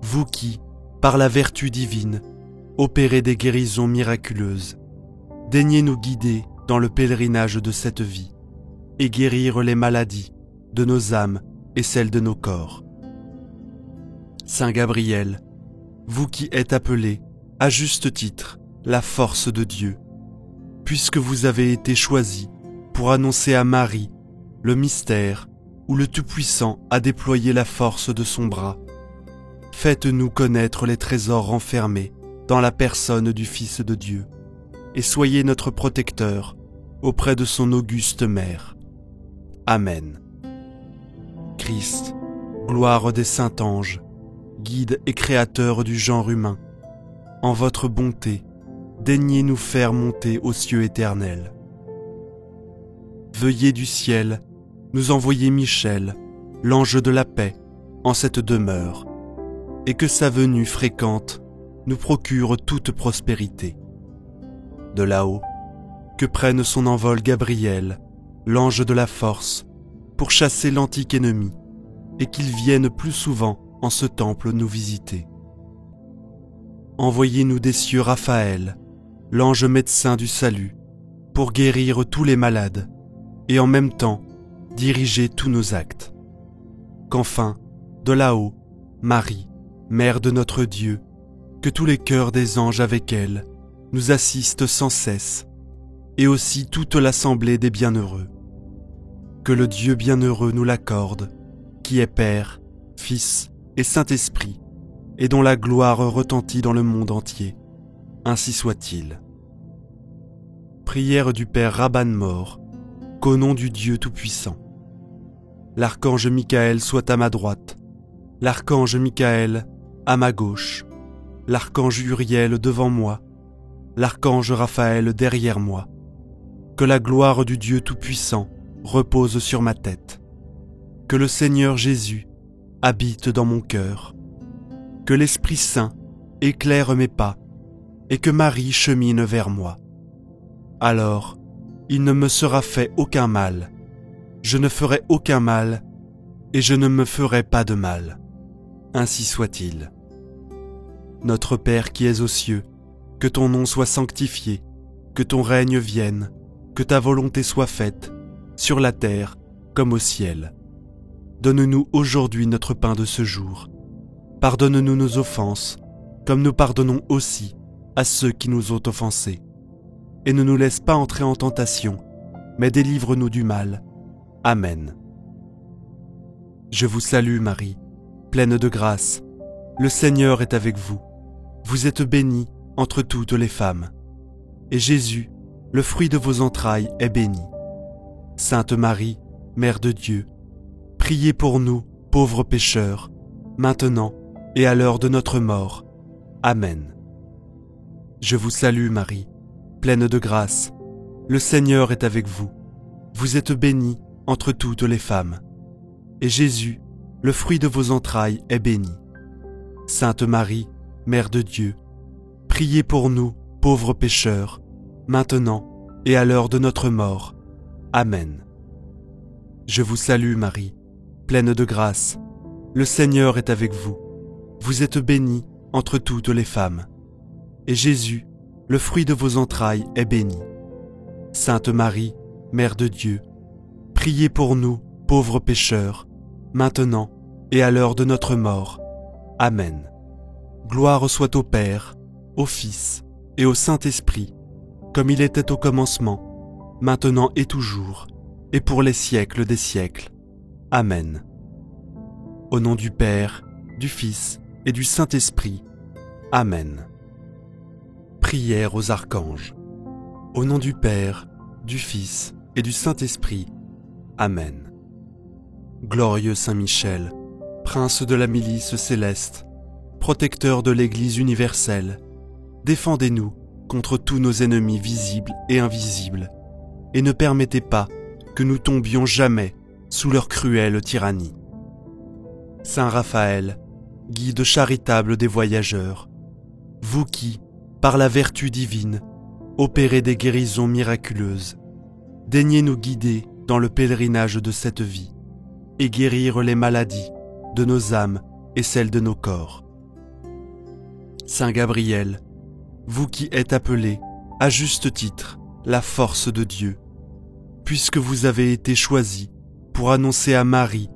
vous qui, par la vertu divine, opérez des guérisons miraculeuses, daignez nous guider dans le pèlerinage de cette vie et guérir les maladies de nos âmes et celles de nos corps. Saint Gabriel, vous qui êtes appelé, à juste titre, la force de Dieu, puisque vous avez été choisi pour annoncer à Marie le mystère où le Tout-Puissant a déployé la force de son bras, faites-nous connaître les trésors renfermés dans la personne du Fils de Dieu, et soyez notre protecteur auprès de son auguste mère. Amen. Christ, gloire des saints anges, guide et créateur du genre humain, en votre bonté, daignez nous faire monter aux cieux éternels. Veuillez du ciel nous envoyer Michel, l'ange de la paix, en cette demeure, et que sa venue fréquente nous procure toute prospérité. De là-haut, que prenne son envol Gabriel, l'ange de la force, pour chasser l'antique ennemi, et qu'il vienne plus souvent en ce temple nous visiter. Envoyez-nous des cieux Raphaël, l'ange médecin du salut, pour guérir tous les malades, et en même temps diriger tous nos actes. Qu'enfin, de là-haut, Marie, Mère de notre Dieu, que tous les cœurs des anges avec elle nous assistent sans cesse, et aussi toute l'assemblée des bienheureux. Que le Dieu bienheureux nous l'accorde, qui est Père, Fils et Saint-Esprit, et dont la gloire retentit dans le monde entier. Ainsi soit-il. Prière du Père Rabban Mor, qu'au nom du Dieu Tout-Puissant. L'archange Michael soit à ma droite, l'archange Michael à ma gauche, l'archange Uriel devant moi, l'archange Raphaël derrière moi. Que la gloire du Dieu Tout-Puissant repose sur ma tête. Que le Seigneur Jésus habite dans mon cœur. Que l'Esprit Saint éclaire mes pas et que Marie chemine vers moi. Alors, il ne me sera fait aucun mal. Je ne ferai aucun mal et je ne me ferai pas de mal. Ainsi soit-il. Notre Père qui es aux cieux, que ton nom soit sanctifié, que ton règne vienne, que ta volonté soit faite, sur la terre comme au ciel. Donne-nous aujourd'hui notre pain de ce jour. Pardonne-nous nos offenses, comme nous pardonnons aussi à ceux qui nous ont offensés. Et ne nous laisse pas entrer en tentation, mais délivre-nous du mal. Amen. Je vous salue Marie, pleine de grâce. Le Seigneur est avec vous. Vous êtes bénie entre toutes les femmes. Et Jésus, le fruit de vos entrailles, est béni. Sainte Marie, Mère de Dieu, priez pour nous, pauvres pécheurs, maintenant et à l'heure de notre mort. Amen. Je vous salue Marie, pleine de grâce. Le Seigneur est avec vous. Vous êtes bénie entre toutes les femmes. Et Jésus, le fruit de vos entrailles, est béni. Sainte Marie, Mère de Dieu, priez pour nous, pauvres pécheurs, maintenant et à l'heure de notre mort. Amen. Je vous salue Marie, pleine de grâce. Le Seigneur est avec vous. Vous êtes bénie entre toutes les femmes. Et Jésus, le fruit de vos entrailles, est béni. Sainte Marie, Mère de Dieu, priez pour nous, pauvres pécheurs, maintenant et à l'heure de notre mort. Amen. Gloire soit au Père, au Fils et au Saint-Esprit, comme il était au commencement, maintenant et toujours, et pour les siècles des siècles. Amen. Au nom du Père, du Fils et du Saint-Esprit. Amen. Prière aux archanges. Au nom du Père, du Fils et du Saint-Esprit. Amen. Glorieux Saint Michel, prince de la milice céleste, protecteur de l'Église universelle, défendez-nous contre tous nos ennemis visibles et invisibles, et ne permettez pas que nous tombions jamais sous leur cruelle tyrannie. Saint Raphaël, guide charitable des voyageurs, vous qui, par la vertu divine, opérez des guérisons miraculeuses, daignez nous guider dans le pèlerinage de cette vie et guérir les maladies de nos âmes et celles de nos corps. Saint Gabriel, vous qui êtes appelé, à juste titre, la force de Dieu, puisque vous avez été choisi pour annoncer à Marie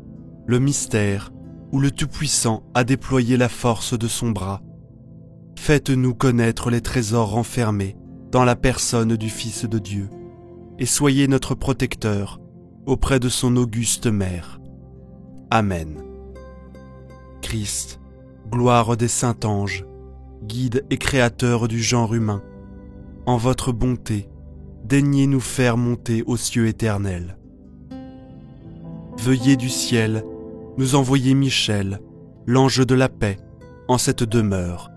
le mystère où le Tout-Puissant a déployé la force de son bras, faites-nous connaître les trésors renfermés dans la personne du Fils de Dieu, et soyez notre protecteur auprès de son auguste mère. Amen. Christ, gloire des saints anges, guide et créateur du genre humain, en votre bonté, daignez nous faire monter aux cieux éternels. Veuillez du ciel nous envoyer Michel, l'ange de la paix, en cette demeure,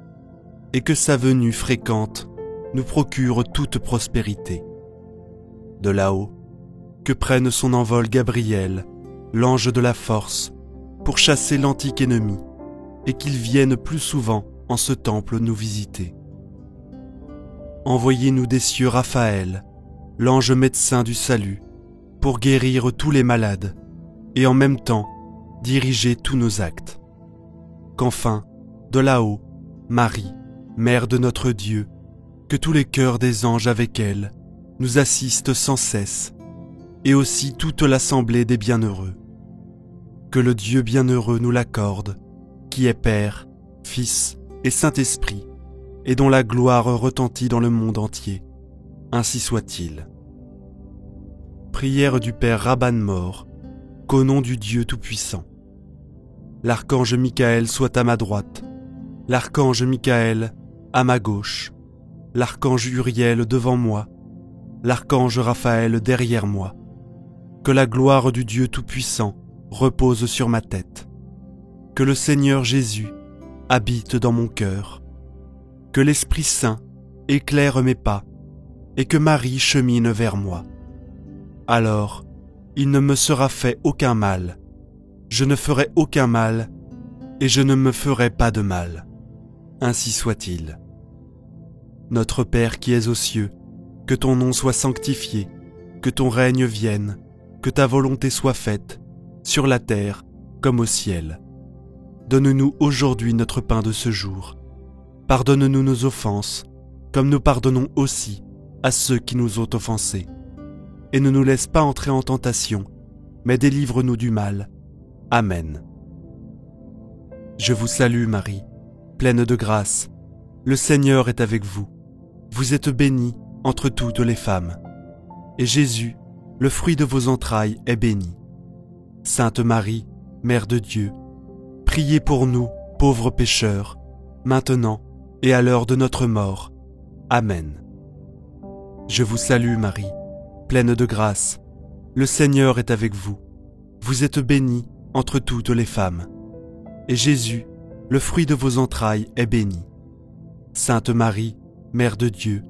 et que sa venue fréquente nous procure toute prospérité. De là-haut, que prenne son envol Gabriel, l'ange de la force, pour chasser l'antique ennemi, et qu'il vienne plus souvent en ce temple nous visiter. Envoyez-nous des cieux Raphaël, l'ange médecin du salut, pour guérir tous les malades, et en même temps diriger tous nos actes. Qu'enfin, de là-haut, Marie, Mère de notre Dieu, que tous les cœurs des anges avec elle nous assistent sans cesse, et aussi toute l'assemblée des bienheureux. Que le Dieu bienheureux nous l'accorde, qui est Père, Fils et Saint-Esprit, et dont la gloire retentit dans le monde entier. Ainsi soit-il. Prière du Père Rabban Mor, qu'au nom du Dieu Tout-Puissant. L'archange Michael soit à ma droite, l'archange Michael à ma gauche, l'archange Uriel devant moi, l'archange Raphaël derrière moi. Que la gloire du Dieu Tout-Puissant repose sur ma tête. Que le Seigneur Jésus habite dans mon cœur. Que l'Esprit Saint éclaire mes pas et que Marie chemine vers moi. Alors, il ne me sera fait aucun mal. Je ne ferai aucun mal et je ne me ferai pas de mal. Ainsi soit-il. Notre Père qui es aux cieux, que ton nom soit sanctifié, que ton règne vienne, que ta volonté soit faite, sur la terre comme au ciel. Donne-nous aujourd'hui notre pain de ce jour. Pardonne-nous nos offenses, comme nous pardonnons aussi à ceux qui nous ont offensés. Et ne nous laisse pas entrer en tentation, mais délivre-nous du mal. Amen. Je vous salue Marie, pleine de grâce. Le Seigneur est avec vous. Vous êtes bénie entre toutes les femmes. Et Jésus, le fruit de vos entrailles, est béni. Sainte Marie, Mère de Dieu, priez pour nous, pauvres pécheurs, maintenant et à l'heure de notre mort. Amen. Je vous salue Marie, pleine de grâce. Le Seigneur est avec vous. Vous êtes bénie entre toutes les femmes. Et Jésus, le fruit de vos entrailles, est béni. Sainte Marie, Mère de Dieu,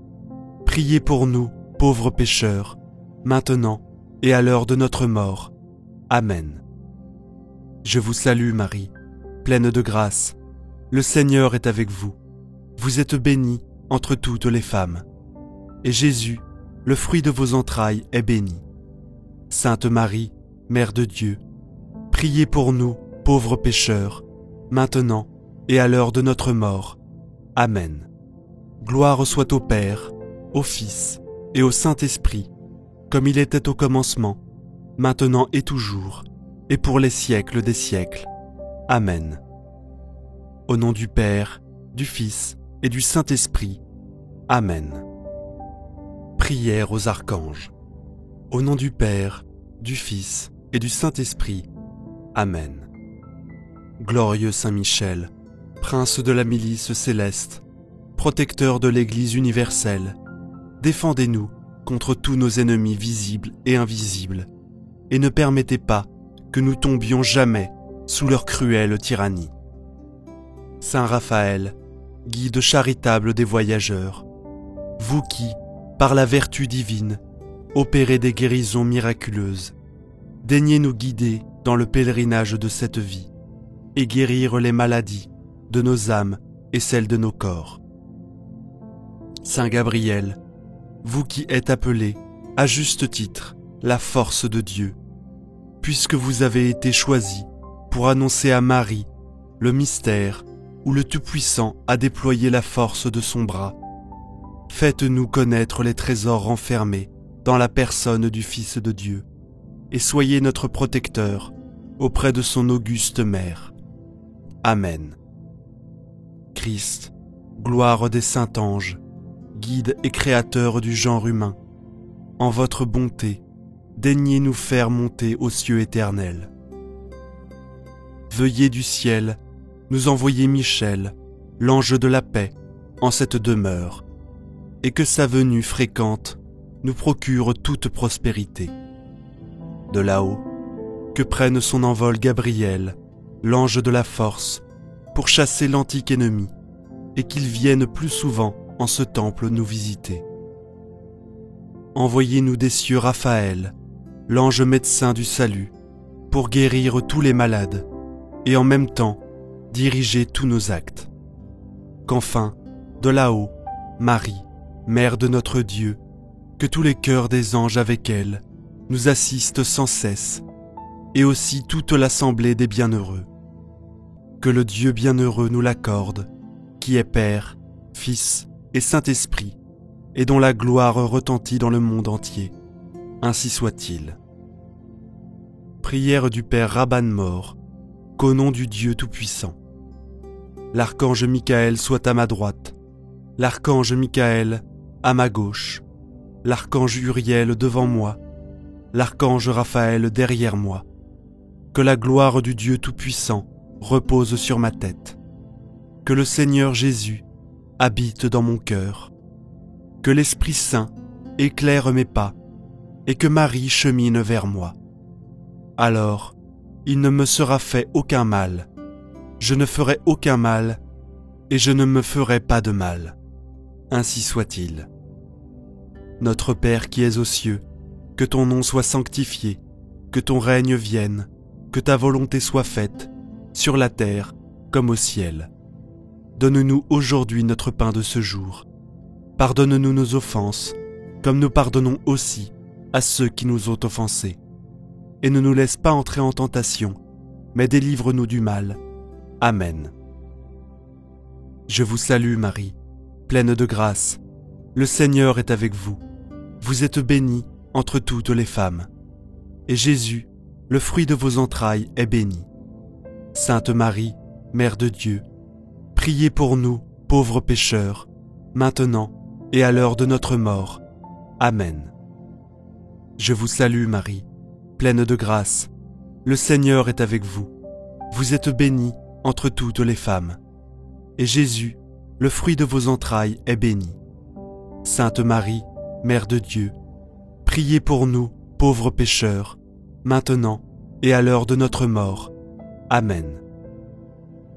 priez pour nous, pauvres pécheurs, maintenant et à l'heure de notre mort. Amen. Je vous salue Marie, pleine de grâce. Le Seigneur est avec vous. Vous êtes bénie entre toutes les femmes. Et Jésus, le fruit de vos entrailles, est béni. Sainte Marie, Mère de Dieu, priez pour nous, pauvres pécheurs, maintenant et à l'heure de notre mort. Amen. Gloire soit au Père, au Fils et au Saint-Esprit, comme il était au commencement, maintenant et toujours, et pour les siècles des siècles. Amen. Au nom du Père, du Fils et du Saint-Esprit. Amen. Prière aux archanges. Au nom du Père, du Fils et du Saint-Esprit. Amen. Glorieux Saint Michel, prince de la milice céleste, protecteur de l'Église universelle, défendez-nous contre tous nos ennemis visibles et invisibles, et ne permettez pas que nous tombions jamais sous leur cruelle tyrannie. Saint Raphaël, guide charitable des voyageurs, vous qui, par la vertu divine, opérez des guérisons miraculeuses, daignez nous guider dans le pèlerinage de cette vie et guérir les maladies de nos âmes et celles de nos corps. Saint Gabriel, vous qui êtes appelé, à juste titre, la force de Dieu, puisque vous avez été choisi pour annoncer à Marie le mystère où le Tout-Puissant a déployé la force de son bras, faites-nous connaître les trésors renfermés dans la personne du Fils de Dieu, et soyez notre protecteur auprès de son auguste mère. Amen. Christ, gloire des saints anges, guide et créateur du genre humain, en votre bonté, daignez nous faire monter aux cieux éternels. Veuillez du ciel nous envoyer Michel, l'ange de la paix, en cette demeure, et que sa venue fréquente nous procure toute prospérité. De là-haut, que prenne son envol Gabriel, l'ange de la force, pour chasser l'antique ennemi, et qu'il vienne plus souvent en ce temple nous visiter. Envoyez-nous des cieux Raphaël, l'ange médecin du salut, pour guérir tous les malades, et en même temps diriger tous nos actes. Qu'enfin, de là-haut, Marie, Mère de notre Dieu, que tous les cœurs des anges avec elle nous assistent sans cesse, et aussi toute l'assemblée des bienheureux. Que le Dieu bienheureux nous l'accorde, qui est Père, Fils et Saint-Esprit, et dont la gloire retentit dans le monde entier. Ainsi soit-il. Prière du Père Rabban Mor, qu'au nom du Dieu Tout-Puissant. L'archange Michael soit à ma droite, l'archange Michael à ma gauche, l'archange Uriel devant moi, l'archange Raphaël derrière moi. Que la gloire du Dieu Tout-Puissant repose sur ma tête. Que le Seigneur Jésus habite dans mon cœur. Que l'Esprit Saint éclaire mes pas et que Marie chemine vers moi. Alors, il ne me sera fait aucun mal. Je ne ferai aucun mal et je ne me ferai pas de mal. Ainsi soit-il. Notre Père qui es aux cieux, que ton nom soit sanctifié, que ton règne vienne, que ta volonté soit faite, sur la terre comme au ciel. Donne-nous aujourd'hui notre pain de ce jour. Pardonne-nous nos offenses, comme nous pardonnons aussi à ceux qui nous ont offensés. Et ne nous laisse pas entrer en tentation, mais délivre-nous du mal. Amen. Je vous salue Marie, pleine de grâce. Le Seigneur est avec vous. Vous êtes bénie entre toutes les femmes. Et Jésus, le fruit de vos entrailles, est béni. Sainte Marie, Mère de Dieu, priez pour nous, pauvres pécheurs, maintenant et à l'heure de notre mort. Amen. Je vous salue Marie, pleine de grâce. Le Seigneur est avec vous. Vous êtes bénie entre toutes les femmes. Et Jésus, le fruit de vos entrailles, est béni. Sainte Marie, Mère de Dieu, priez pour nous, pauvres pécheurs, maintenant et à l'heure de notre mort. Amen.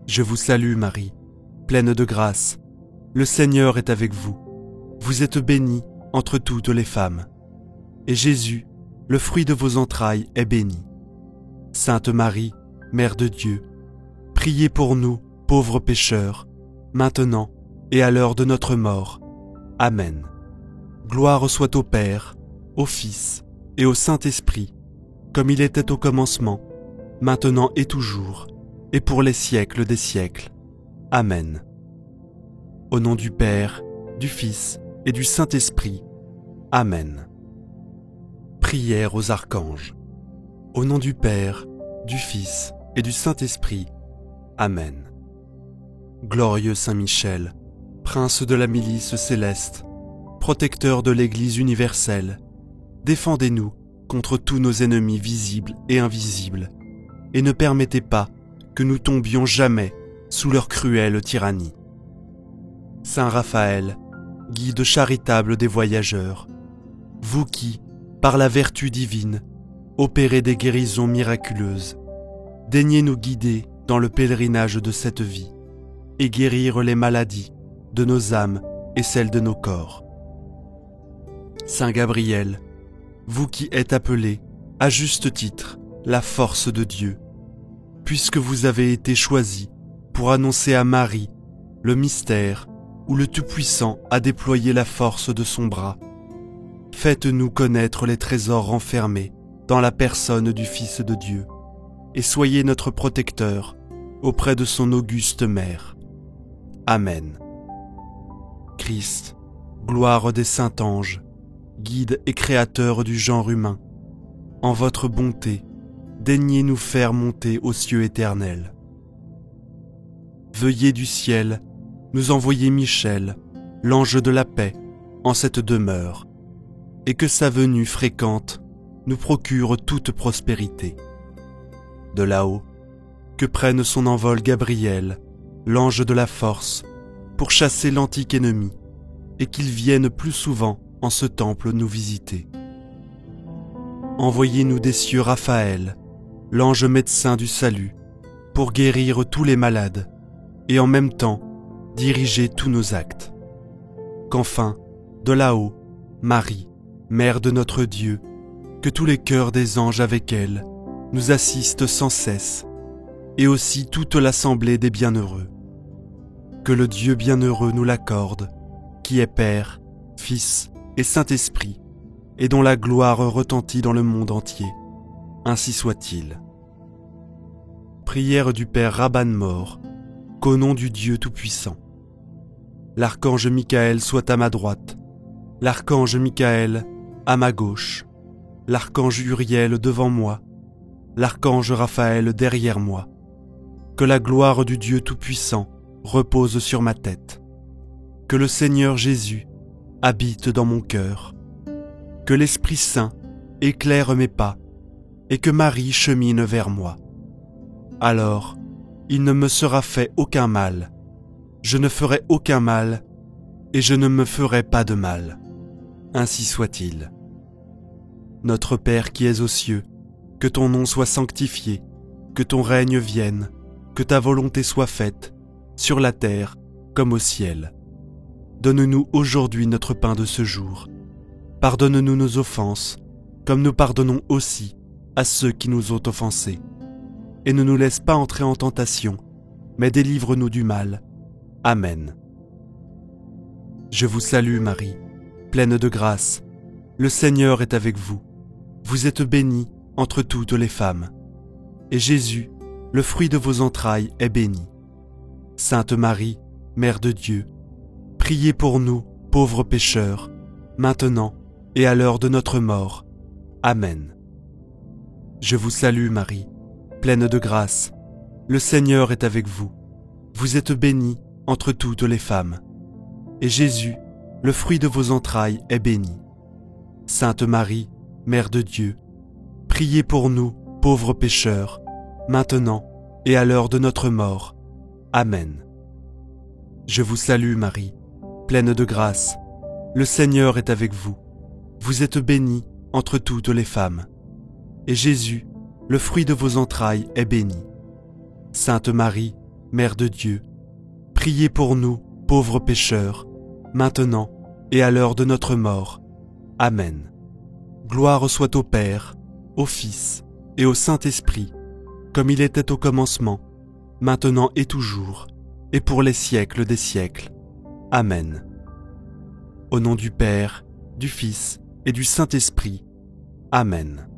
Je vous salue Marie, pleine de grâce. Le Seigneur est avec vous. Vous êtes bénie entre toutes les femmes. Et Jésus, le fruit de vos entrailles, est béni. Sainte Marie, Mère de Dieu, priez pour nous, pauvres pécheurs, maintenant et à l'heure de notre mort. Amen. Gloire soit au Père, au Fils et au Saint-Esprit, comme il était au commencement, maintenant et toujours, et pour les siècles des siècles. Amen. Au nom du Père, du Fils et du Saint-Esprit. Amen. Prière aux archanges. Au nom du Père, du Fils et du Saint-Esprit. Amen. Glorieux Saint Michel, prince de la milice céleste, protecteur de l'Église universelle, défendez-nous contre tous nos ennemis visibles et invisibles, et ne permettez pas que nous tombions jamais sous leur cruelle tyrannie. Saint Raphaël, guide charitable des voyageurs, vous qui, par la vertu divine, opérez des guérisons miraculeuses, daignez nous guider dans le pèlerinage de cette vie et guérir les maladies de nos âmes et celles de nos corps. Saint Gabriel, vous qui êtes appelé, à juste titre, la force de Dieu, puisque vous avez été choisi pour annoncer à Marie le mystère où le Tout-Puissant a déployé la force de son bras, faites-nous connaître les trésors renfermés dans la personne du Fils de Dieu, et soyez notre protecteur auprès de son auguste mère. Amen. Christ, gloire des saints anges, guide et créateur du genre humain, en votre bonté, daignez nous faire monter aux cieux éternels. Veuillez du ciel nous envoyer Michel, l'ange de la paix, en cette demeure, et que sa venue fréquente nous procure toute prospérité. De là-haut, que prenne son envol Gabriel, l'ange de la force, pour chasser l'antique ennemi, et qu'il vienne plus souvent en ce temple nous visiter. Envoyez-nous des cieux Raphaël, l'ange médecin du salut, pour guérir tous les malades, et en même temps diriger tous nos actes. Qu'enfin, de là-haut, Marie, Mère de notre Dieu, que tous les cœurs des anges avec elle nous assistent sans cesse, et aussi toute l'assemblée des bienheureux. Que le Dieu bienheureux nous l'accorde, qui est Père, Fils et Saint-Esprit, et dont la gloire retentit dans le monde entier. Ainsi soit-il. Prière du Père Rabban Mor, qu'au nom du Dieu Tout-Puissant. L'archange Michael soit à ma droite, l'archange Michael à ma gauche, l'archange Uriel devant moi, l'archange Raphaël derrière moi. Que la gloire du Dieu Tout-Puissant repose sur ma tête. Que le Seigneur Jésus habite dans mon cœur. Que l'Esprit Saint éclaire mes pas et que Marie chemine vers moi. Alors, il ne me sera fait aucun mal. Je ne ferai aucun mal et je ne me ferai pas de mal. Ainsi soit-il. Notre Père qui es aux cieux, que ton nom soit sanctifié, que ton règne vienne, que ta volonté soit faite, sur la terre comme au ciel. Donne-nous aujourd'hui notre pain de ce jour. Pardonne-nous nos offenses, comme nous pardonnons aussi à ceux qui nous ont offensés. Et ne nous laisse pas entrer en tentation, mais délivre-nous du mal. Amen. Je vous salue Marie, pleine de grâce. Le Seigneur est avec vous. Vous êtes bénie entre toutes les femmes. Et Jésus, le fruit de vos entrailles, est béni. Sainte Marie, Mère de Dieu, priez pour nous, pauvres pécheurs, maintenant et à l'heure de notre mort. Amen. Je vous salue Marie, pleine de grâce. Le Seigneur est avec vous. Vous êtes bénie entre toutes les femmes. Et Jésus, le fruit de vos entrailles, est béni. Sainte Marie, Mère de Dieu, priez pour nous, pauvres pécheurs, maintenant et à l'heure de notre mort. Amen. Je vous salue Marie, pleine de grâce. Le Seigneur est avec vous. Vous êtes bénie entre toutes les femmes. Et Jésus, le fruit de vos entrailles, est béni. Sainte Marie, Mère de Dieu, priez pour nous, pauvres pécheurs, maintenant et à l'heure de notre mort. Amen. Gloire soit au Père, au Fils et au Saint-Esprit, comme il était au commencement, maintenant et toujours, et pour les siècles des siècles. Amen. Au nom du Père, du Fils et du Saint-Esprit. Amen.